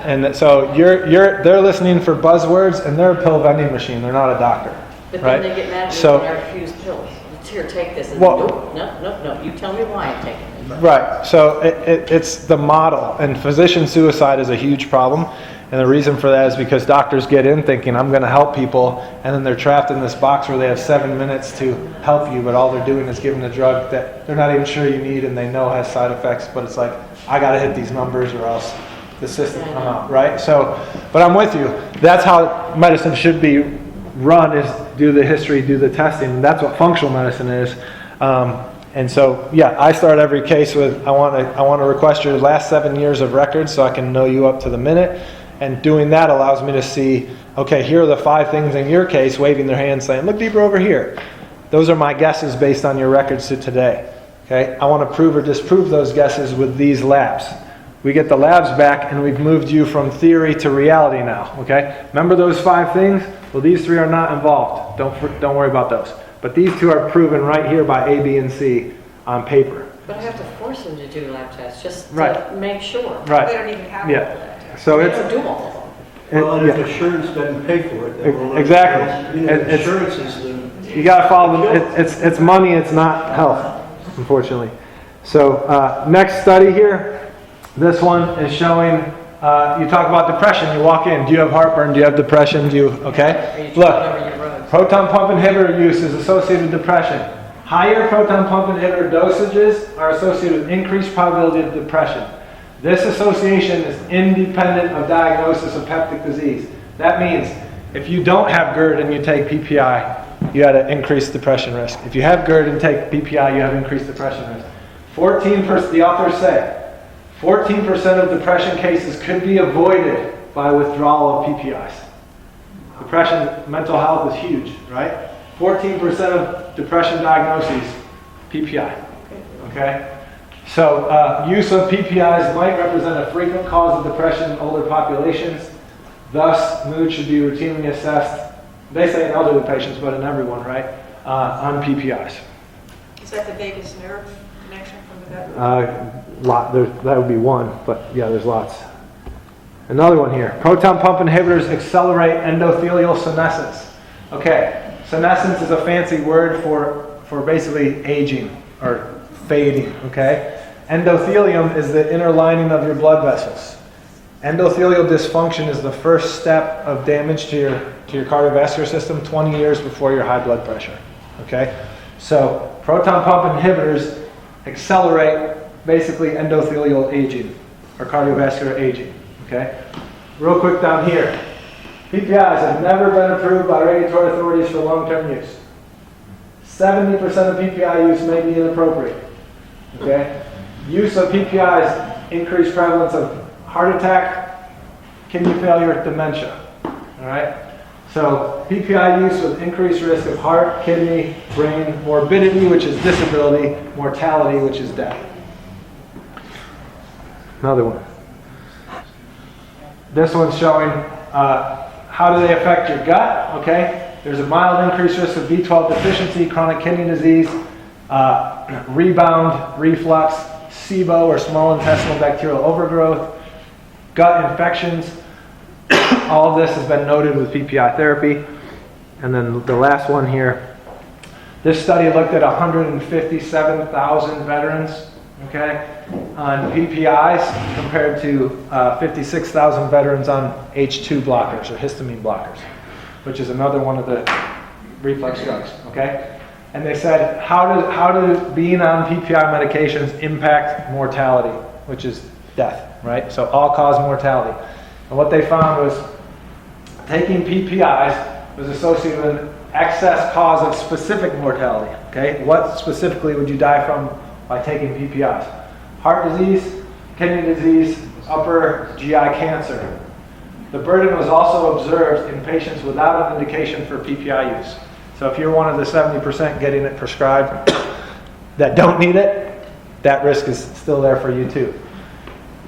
and so they're listening for buzzwords, and they're a pill vending machine, they're not a doctor,
But
right?
then they get mad at me
So-
when I refuse pills. Here, take this. And
Well-
nope, no, you tell me why I'm taking it.
Right, so it's the model, and physician suicide is a huge problem, and the reason for that is because doctors get in thinking, I'm going to help people, and then they're trapped in this box where they have 7 minutes to help you, but all they're doing is giving a drug that they're not even sure you need and they know has side effects, but it's like, I got to hit these numbers or else the system come out, right? So, but I'm with you. That's how medicine should be run, is do the history, do the testing, and that's what functional medicine is. And so, yeah, I start every case with, I want to request your last 7 years of records so I can know you up to the minute. And doing that allows me to see, okay, here are the 5 things in your case, waving their hand saying, look deeper over here. Those are my guesses based on your records to today. Okay, I want to prove or disprove those guesses with these labs. We get the labs back and we've moved you from theory to reality now. Okay, remember those 5 things? Well, these 3 are not involved. Don't worry about those. But these 2 are proven right here by A, B, and C on paper.
But I have to force them to do lab tests just to
Right.
make sure.
They
Right.
don't even have all
Yeah.
that.
So
They
it's
don't do all of them.
Well, and
yeah.
if insurance doesn't pay for it, then we'll.
Exactly.
You know,
It's-
insurance is the.
You got to follow them. It's money. It's not health, unfortunately. So next study here. This one is showing. You talk about depression. You walk in. Do you have heartburn? Do you have depression? Do you?
Are
Okay.
you
Look.
tripping over your roads?
Proton pump inhibitor use is associated with depression. Higher proton pump inhibitor dosages are associated with increased probability of depression. This association is independent of diagnosis of peptic disease. That means if you don't have GERD and you take PPI, you had an increased depression risk. If you have GERD and take PPI, you have increased depression risk. 14%, the authors say, 14% of depression cases could be avoided by withdrawal of PPIs. Depression, mental health is huge, right? 14% of depression diagnoses, PPI. Okay? So use of PPIs might represent a frequent cause of depression in older populations. Thus, mood should be routinely assessed. They say in elderly patients, but in everyone, right? On PPIs.
Is that the vagus nerve connection from the gut?
That would be one, but yeah, there's lots. Another one here. Proton pump inhibitors accelerate endothelial senescence. Okay, senescence is a fancy word for basically aging or fading, okay? Endothelium is the inner lining of your blood vessels. Endothelial dysfunction is the first step of damage to your cardiovascular system 20 years before your high blood pressure, okay? So proton pump inhibitors accelerate basically endothelial aging or cardiovascular aging, okay? Real quick down here. PPIs have never been approved by regulatory authorities for long-term use. 70% of PPI use may be inappropriate, okay? Use of PPIs increased prevalence of heart attack, kidney failure, dementia, all right? So PPI use with increased risk of heart, kidney, brain morbidity, which is disability, mortality, which is death. Another one. This one's showing how do they affect your gut, okay? There's a mild increased risk of B12 deficiency, chronic kidney disease, rebound, reflux, SIBO or small intestinal bacterial overgrowth, gut infections. All of this has been noted with PPI therapy. And then the last one here, This study looked at 157,000 veterans, okay, on PPIs compared to 56,000 veterans on H2 blockers or histamine blockers, which is another one of the reflux drugs, okay? And they said, how do being on PPI medications impact mortality, which is death, right? So all-cause mortality. And what they found was taking PPIs was associated with an excess cause of specific mortality, okay? What specifically would you die from by taking PPIs? Heart disease, kidney disease, upper GI cancer. The burden was also observed in patients without an indication for PPI use. So if you're one of the 70% getting it prescribed that don't need it, that risk is still there for you too.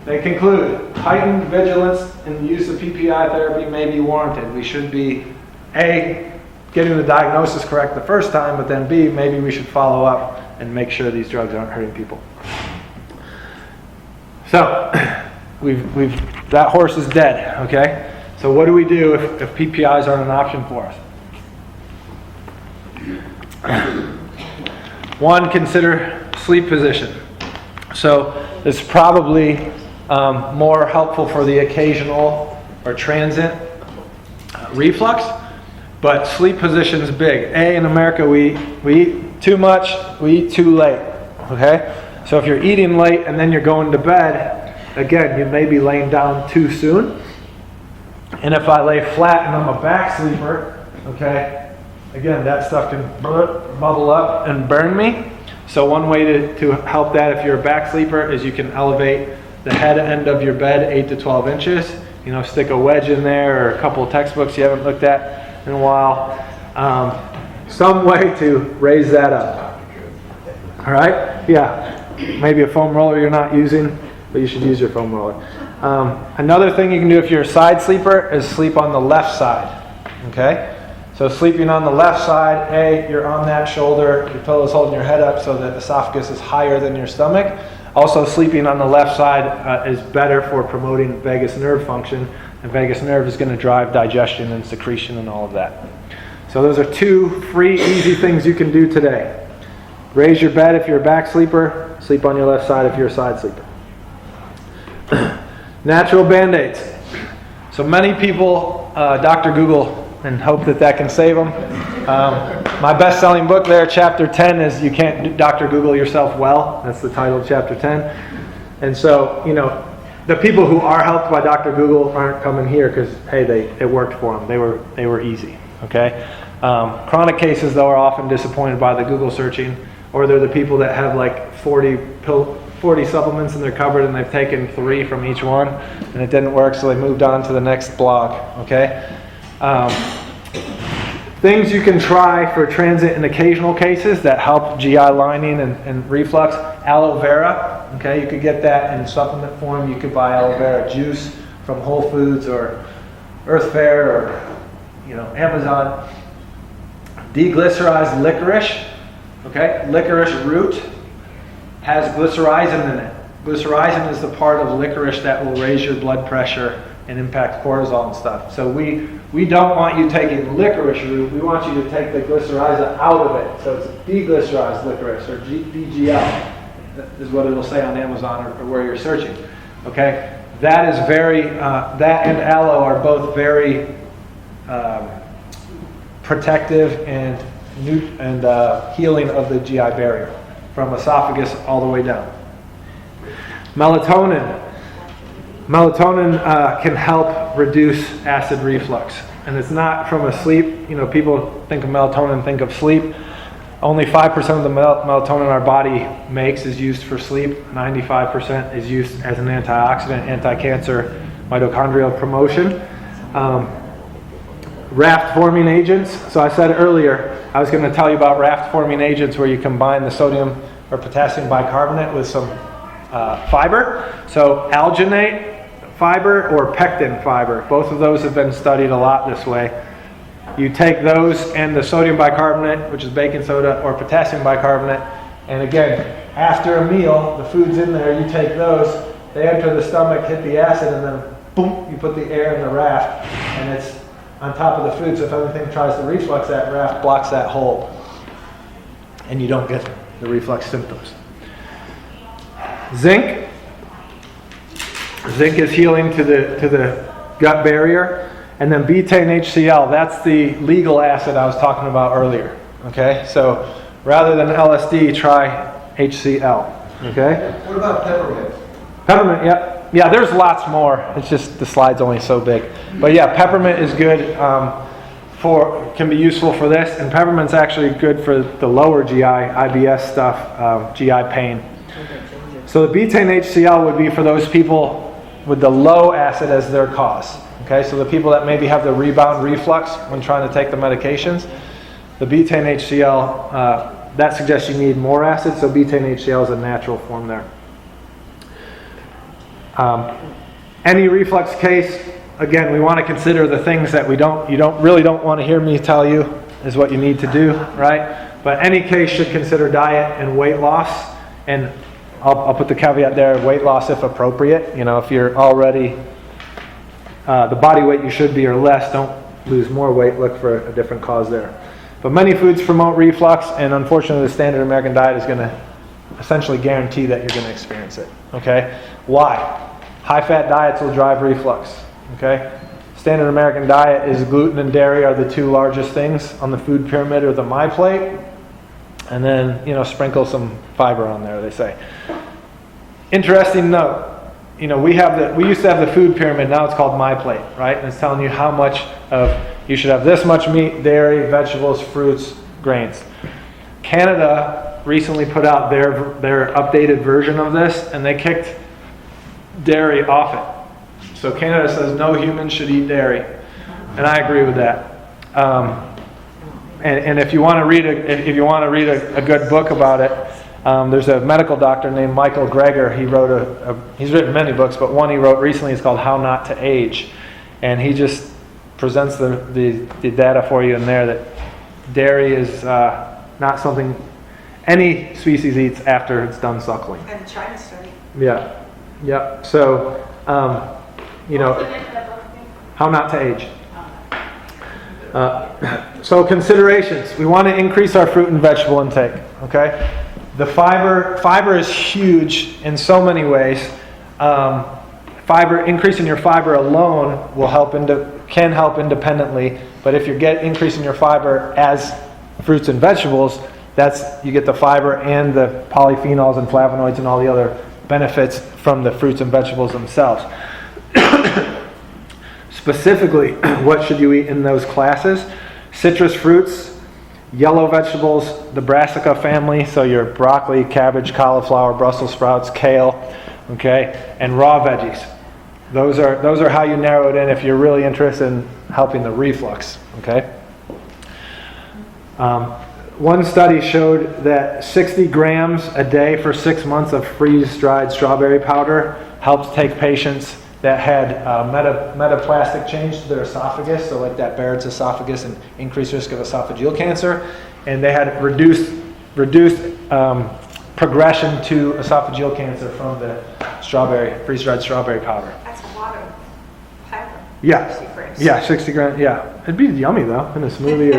They conclude, heightened vigilance in the use of PPI therapy may be warranted. We should be, A, getting the diagnosis correct the first time, but then B, maybe we should follow up and make sure these drugs aren't hurting people. So, that horse is dead, okay? So what do we do if PPIs aren't an option for us? One, consider sleep position. So it's probably more helpful for the occasional or transient reflux, but sleep position is big. In America, we eat too much, we eat too late, okay? So if you're eating late and then you're going to bed, again, you may be laying down too soon. And if I lay flat and I'm a back sleeper, okay, again, that stuff can bubble up and burn me. So one way to help that if you're a back sleeper is you can elevate the head end of your bed 8 to 12 inches. You know, stick a wedge in there or a couple of textbooks you haven't looked at in a while. Some way to raise that up. All right? Yeah. Maybe a foam roller you're not using, but you should use your foam roller. Another thing you can do if you're a side sleeper is sleep on the left side. Okay? So sleeping on the left side, you're on that shoulder, your pillow's holding your head up so that the esophagus is higher than your stomach. Also, sleeping on the left side is better for promoting vagus nerve function, and vagus nerve is going to drive digestion and secretion and all of that. So those are 2 free, easy things you can do today. Raise your bed if you're a back sleeper, sleep on your left side if you're a side sleeper. Natural Band-Aids. So many people, Dr. Google, and hope that can save them. My best-selling book there, Chapter 10, is You Can't Dr. Google Yourself Well. That's the title of Chapter 10. And so, you know, the people who are helped by Dr. Google aren't coming here because, hey, it worked for them. They were easy, okay? Chronic cases, though, are often disappointed by the Google searching, or they're the people that have like 40 supplements in their cupboard and they've taken 3 from each one and it didn't work, so they moved on to the next blog, okay? Things you can try for transient and occasional cases that help GI lining and reflux. Aloe vera, okay, you could get that in supplement form. You could buy aloe vera juice from Whole Foods or Earth Fare or, you know, Amazon. Deglycerized licorice, okay, licorice root has glycyrrhizin in it. Glycyrrhizin is the part of licorice that will raise your blood pressure and impact cortisol and stuff. So we don't want you taking licorice root. We want you to take the glycyrrhizin out of it. So it's deglycerized licorice, or DGL, is what it'll say on Amazon or where you're searching. Okay, that is that and aloe are both very protective and healing of the GI barrier from esophagus all the way down. Melatonin. Melatonin can help reduce acid reflux. And it's not from a sleep, you know, people think of melatonin, think of sleep. Only 5% of the melatonin our body makes is used for sleep. 95% is used as an antioxidant, anti-cancer, mitochondrial promotion. Raft-forming agents. So I said earlier, I was going to tell you about raft-forming agents where you combine the sodium or potassium bicarbonate with some fiber. So alginate fiber or pectin fiber. Both of those have been studied a lot this way. You take those and the sodium bicarbonate, which is baking soda, or potassium bicarbonate, and again, after a meal, the food's in there, you take those, they enter the stomach, hit the acid, and then boom, you put the air in the raft, and it's on top of the food, so if anything tries to reflux that raft, blocks that hole. and you don't get the reflux symptoms. Zinc. Zinc is healing to the gut barrier. And then betaine HCl, that's the legal acid I was talking about earlier. Okay, so rather than LSD, try HCl. Okay?
What about peppermint?
Peppermint, yeah, there's lots more. It's just the slide's only so big. But yeah, peppermint is good can be useful for this, and peppermint's actually good for the lower GI, IBS stuff, GI pain. So the betaine HCl would be for those people with the low acid as their cause. Okay, so the people that maybe have the rebound reflux when trying to take the medications, the betaine HCl, that suggests you need more acid, so betaine HCl is a natural form there. Any reflux case, again, we want to consider the things that you don't want to hear me tell you is what you need to do, right? But any case should consider diet and weight loss, and I'll put the caveat there, weight loss if appropriate. You know, if you're already the body weight you should be or less, don't lose more weight, look for a different cause there. But many foods promote reflux, and unfortunately the standard American diet is going to essentially guarantee that you're going to experience it. Okay? Why? High-fat diets will drive reflux. Okay? Standard American diet is gluten and dairy are the two largest things on the food pyramid or the My Plate. And then, sprinkle some fiber on there, they say. Interesting note. We used to have the food pyramid, now it's called My Plate, right? And it's telling you how much of, you should have this much meat, dairy, vegetables, fruits, grains. Canada recently put out their updated version of this, and they kicked dairy off it. So Canada says no humans should eat dairy, and I agree with that. And if you want to read a good book about it, there's a medical doctor named Michael Greger. He's written many books, but one he wrote recently is called How Not to Age, and he just presents the data for you in there that dairy is not something any species eats after it's done suckling.
And China study.
Yeah. So, How Not to Age. So considerations. We want to increase our fruit and vegetable intake. Okay, the fiber is huge in so many ways. Increasing your fiber alone can help independently, but if you're increasing your fiber as fruits and vegetables, you get the fiber and the polyphenols and flavonoids and all the other benefits from the fruits and vegetables themselves. Specifically, what should you eat in those classes? Citrus fruits, yellow vegetables, the brassica family, so your broccoli, cabbage, cauliflower, Brussels sprouts, kale, okay, and raw veggies. Those are how you narrow it in if you're really interested in helping the reflux, okay? One study showed that 60 grams a day for 6 months of freeze-dried strawberry powder helps take patients that had metaplastic change to their esophagus, so like that Barrett's esophagus, and increased risk of esophageal cancer, and they had reduced progression to esophageal cancer from the freeze-dried strawberry powder.
That's a lot of powder.
Yeah,
60 grams.
yeah, 60 grams. Yeah, it'd be yummy though in a smoothie,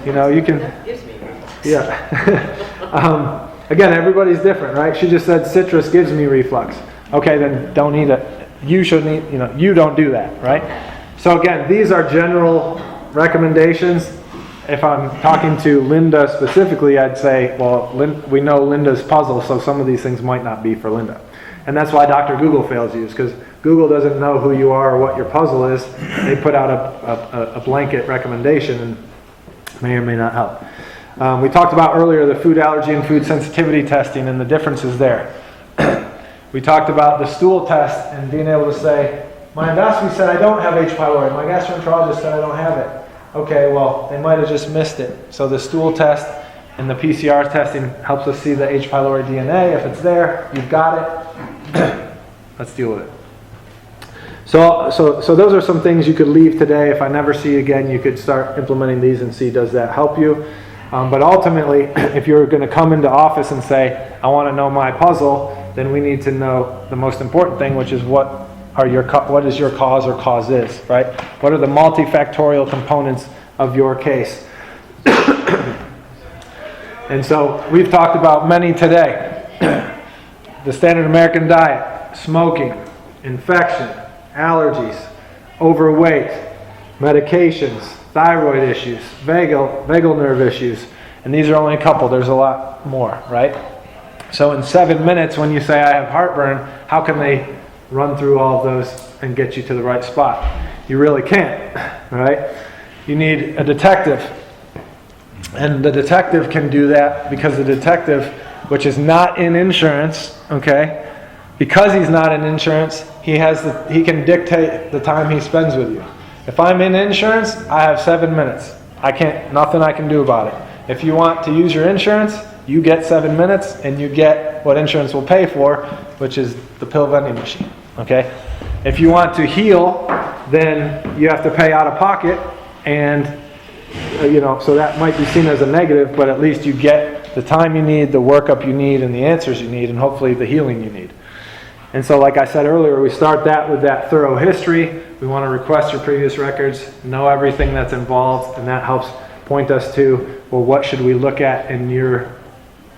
or you can.
Gives me reflux.
Yeah. Again, everybody's different, right? She just said citrus gives me reflux. Okay, then don't eat it. You shouldn't eat, you don't do that, right? So again, these are general recommendations. If I'm talking to Linda specifically, I'd say, well, we know Linda's puzzle, so some of these things might not be for Linda. And that's why Dr. Google fails you, because Google doesn't know who you are or what your puzzle is. They put out a blanket recommendation and may or may not help. We talked about earlier the food allergy and food sensitivity testing and the differences there. We talked about the stool test and being able to say, my endoscopy said I don't have H. pylori, my gastroenterologist said I don't have it. Okay, well, they might have just missed it. So the stool test and the PCR testing helps us see the H. pylori DNA. If it's there, you've got it. Let's deal with it. So those are some things you could leave today. If I never see you again, you could start implementing these and see, does that help you? But ultimately, if you're going to come into office and say, I want to know my puzzle, then we need to know the most important thing, which is what is your cause or causes, right? What are the multifactorial components of your case? And so we've talked about many today. The standard American diet, smoking, infection, allergies, overweight, medications, thyroid issues, vagal nerve issues, and these are only a couple. There's a lot more, right? So in 7 minutes, when you say I have heartburn, how can they run through all of those and get you to the right spot? You really can't, right? You need a detective. And the detective can do that because the detective, which is not in insurance, okay, because he's not in insurance, he can dictate the time he spends with you. If I'm in insurance, I have 7 minutes. Nothing I can do about it. If you want to use your insurance, you get 7 minutes and you get what insurance will pay for, which is the pill vending machine, okay? If you want to heal, then you have to pay out of pocket, and so that might be seen as a negative, but at least you get the time you need, the workup you need, and the answers you need, and hopefully the healing you need. And so like I said earlier, we start that with that thorough history. We want to request your previous records, know everything that's involved, and that helps point us to, well, what should we look at in your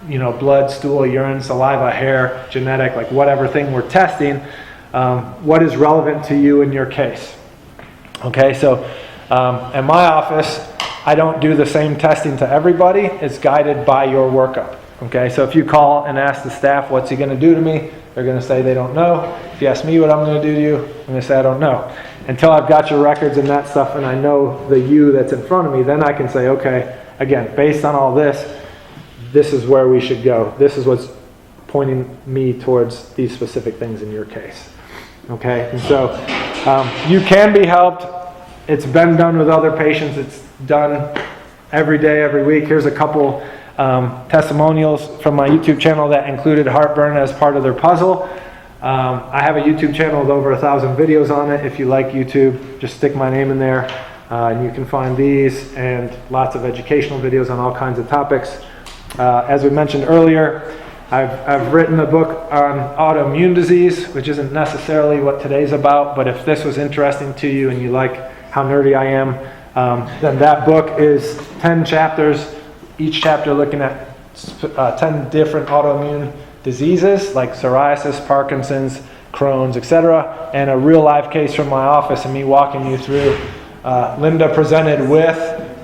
blood, stool, urine, saliva, hair, genetic, like whatever thing we're testing, what is relevant to you in your case. Okay, so in my office, I don't do the same testing to everybody. It's guided by your workup. Okay, so if you call and ask the staff, what's he going to do to me? They're going to say they don't know. If you ask me what I'm going to do to you, I'm going to say I don't know. Until I've got your records and that stuff and I know the you that's in front of me, then I can say, okay, again, based on all this, this is where we should go. This is what's pointing me towards these specific things in your case. Okay, and so you can be helped. It's been done with other patients. It's done every day, every week. Here's a couple testimonials from my YouTube channel that included heartburn as part of their puzzle. I have a YouTube channel with over 1,000 videos on it. If you like YouTube, just stick my name in there, and you can find these and lots of educational videos on all kinds of topics. As we mentioned earlier, I've written a book on autoimmune disease, which isn't necessarily what today's about, but if this was interesting to you and you like how nerdy I am, then that book is 10 chapters, each chapter looking at 10 different autoimmune diseases like psoriasis, Parkinson's, Crohn's, etc., and a real live case from my office and me walking you through. Linda presented with,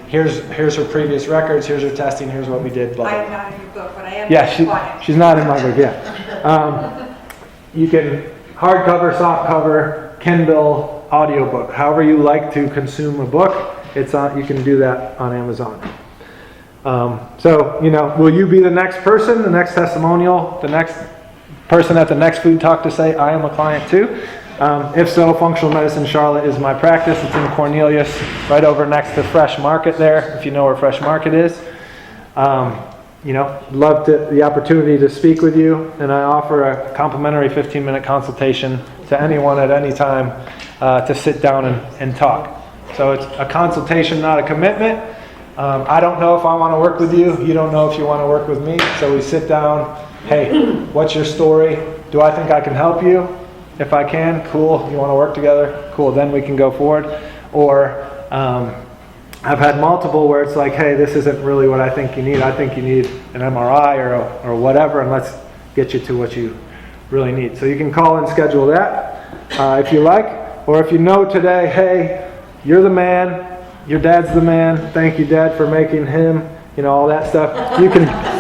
here's her previous records, here's her testing, here's what we did, blah, blah,
I
blah.
am not in your book, but I am
She's not in my book yet. You can hardcover, softcover, Kindle, audiobook, however you like to consume a book. It's on. You can do that on Amazon. So will you be the next person, the next testimonial, the next person at the next food talk to say, I am a client too? If so, Functional Medicine Charlotte is my practice. It's in Cornelius, right over next to Fresh Market there, if you know where Fresh Market is. Love the opportunity to speak with you, and I offer a complimentary 15-minute consultation to anyone at any time to sit down and talk. So it's a consultation, not a commitment. I don't know if I want to work with you. You don't know if you want to work with me. So we sit down. Hey, what's your story? Do I think I can help you? If I can, cool. You want to work together? Cool. Then we can go forward. Or I've had multiple where it's like, hey, this isn't really what I think you need. I think you need an MRI or whatever, and let's get you to what you really need. So you can call and schedule that if you like. Or if you know today, hey, you're the man. Your dad's the man. Thank you, Dad, for making him. All that stuff.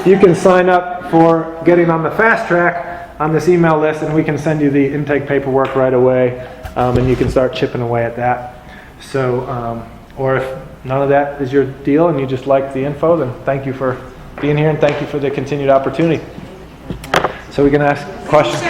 You can sign up for getting on the fast track on this email list, and we can send you the intake paperwork right away, and you can start chipping away at that. So, or if none of that is your deal and you just like the info, then thank you for being here and thank you for the continued opportunity. So we can ask questions.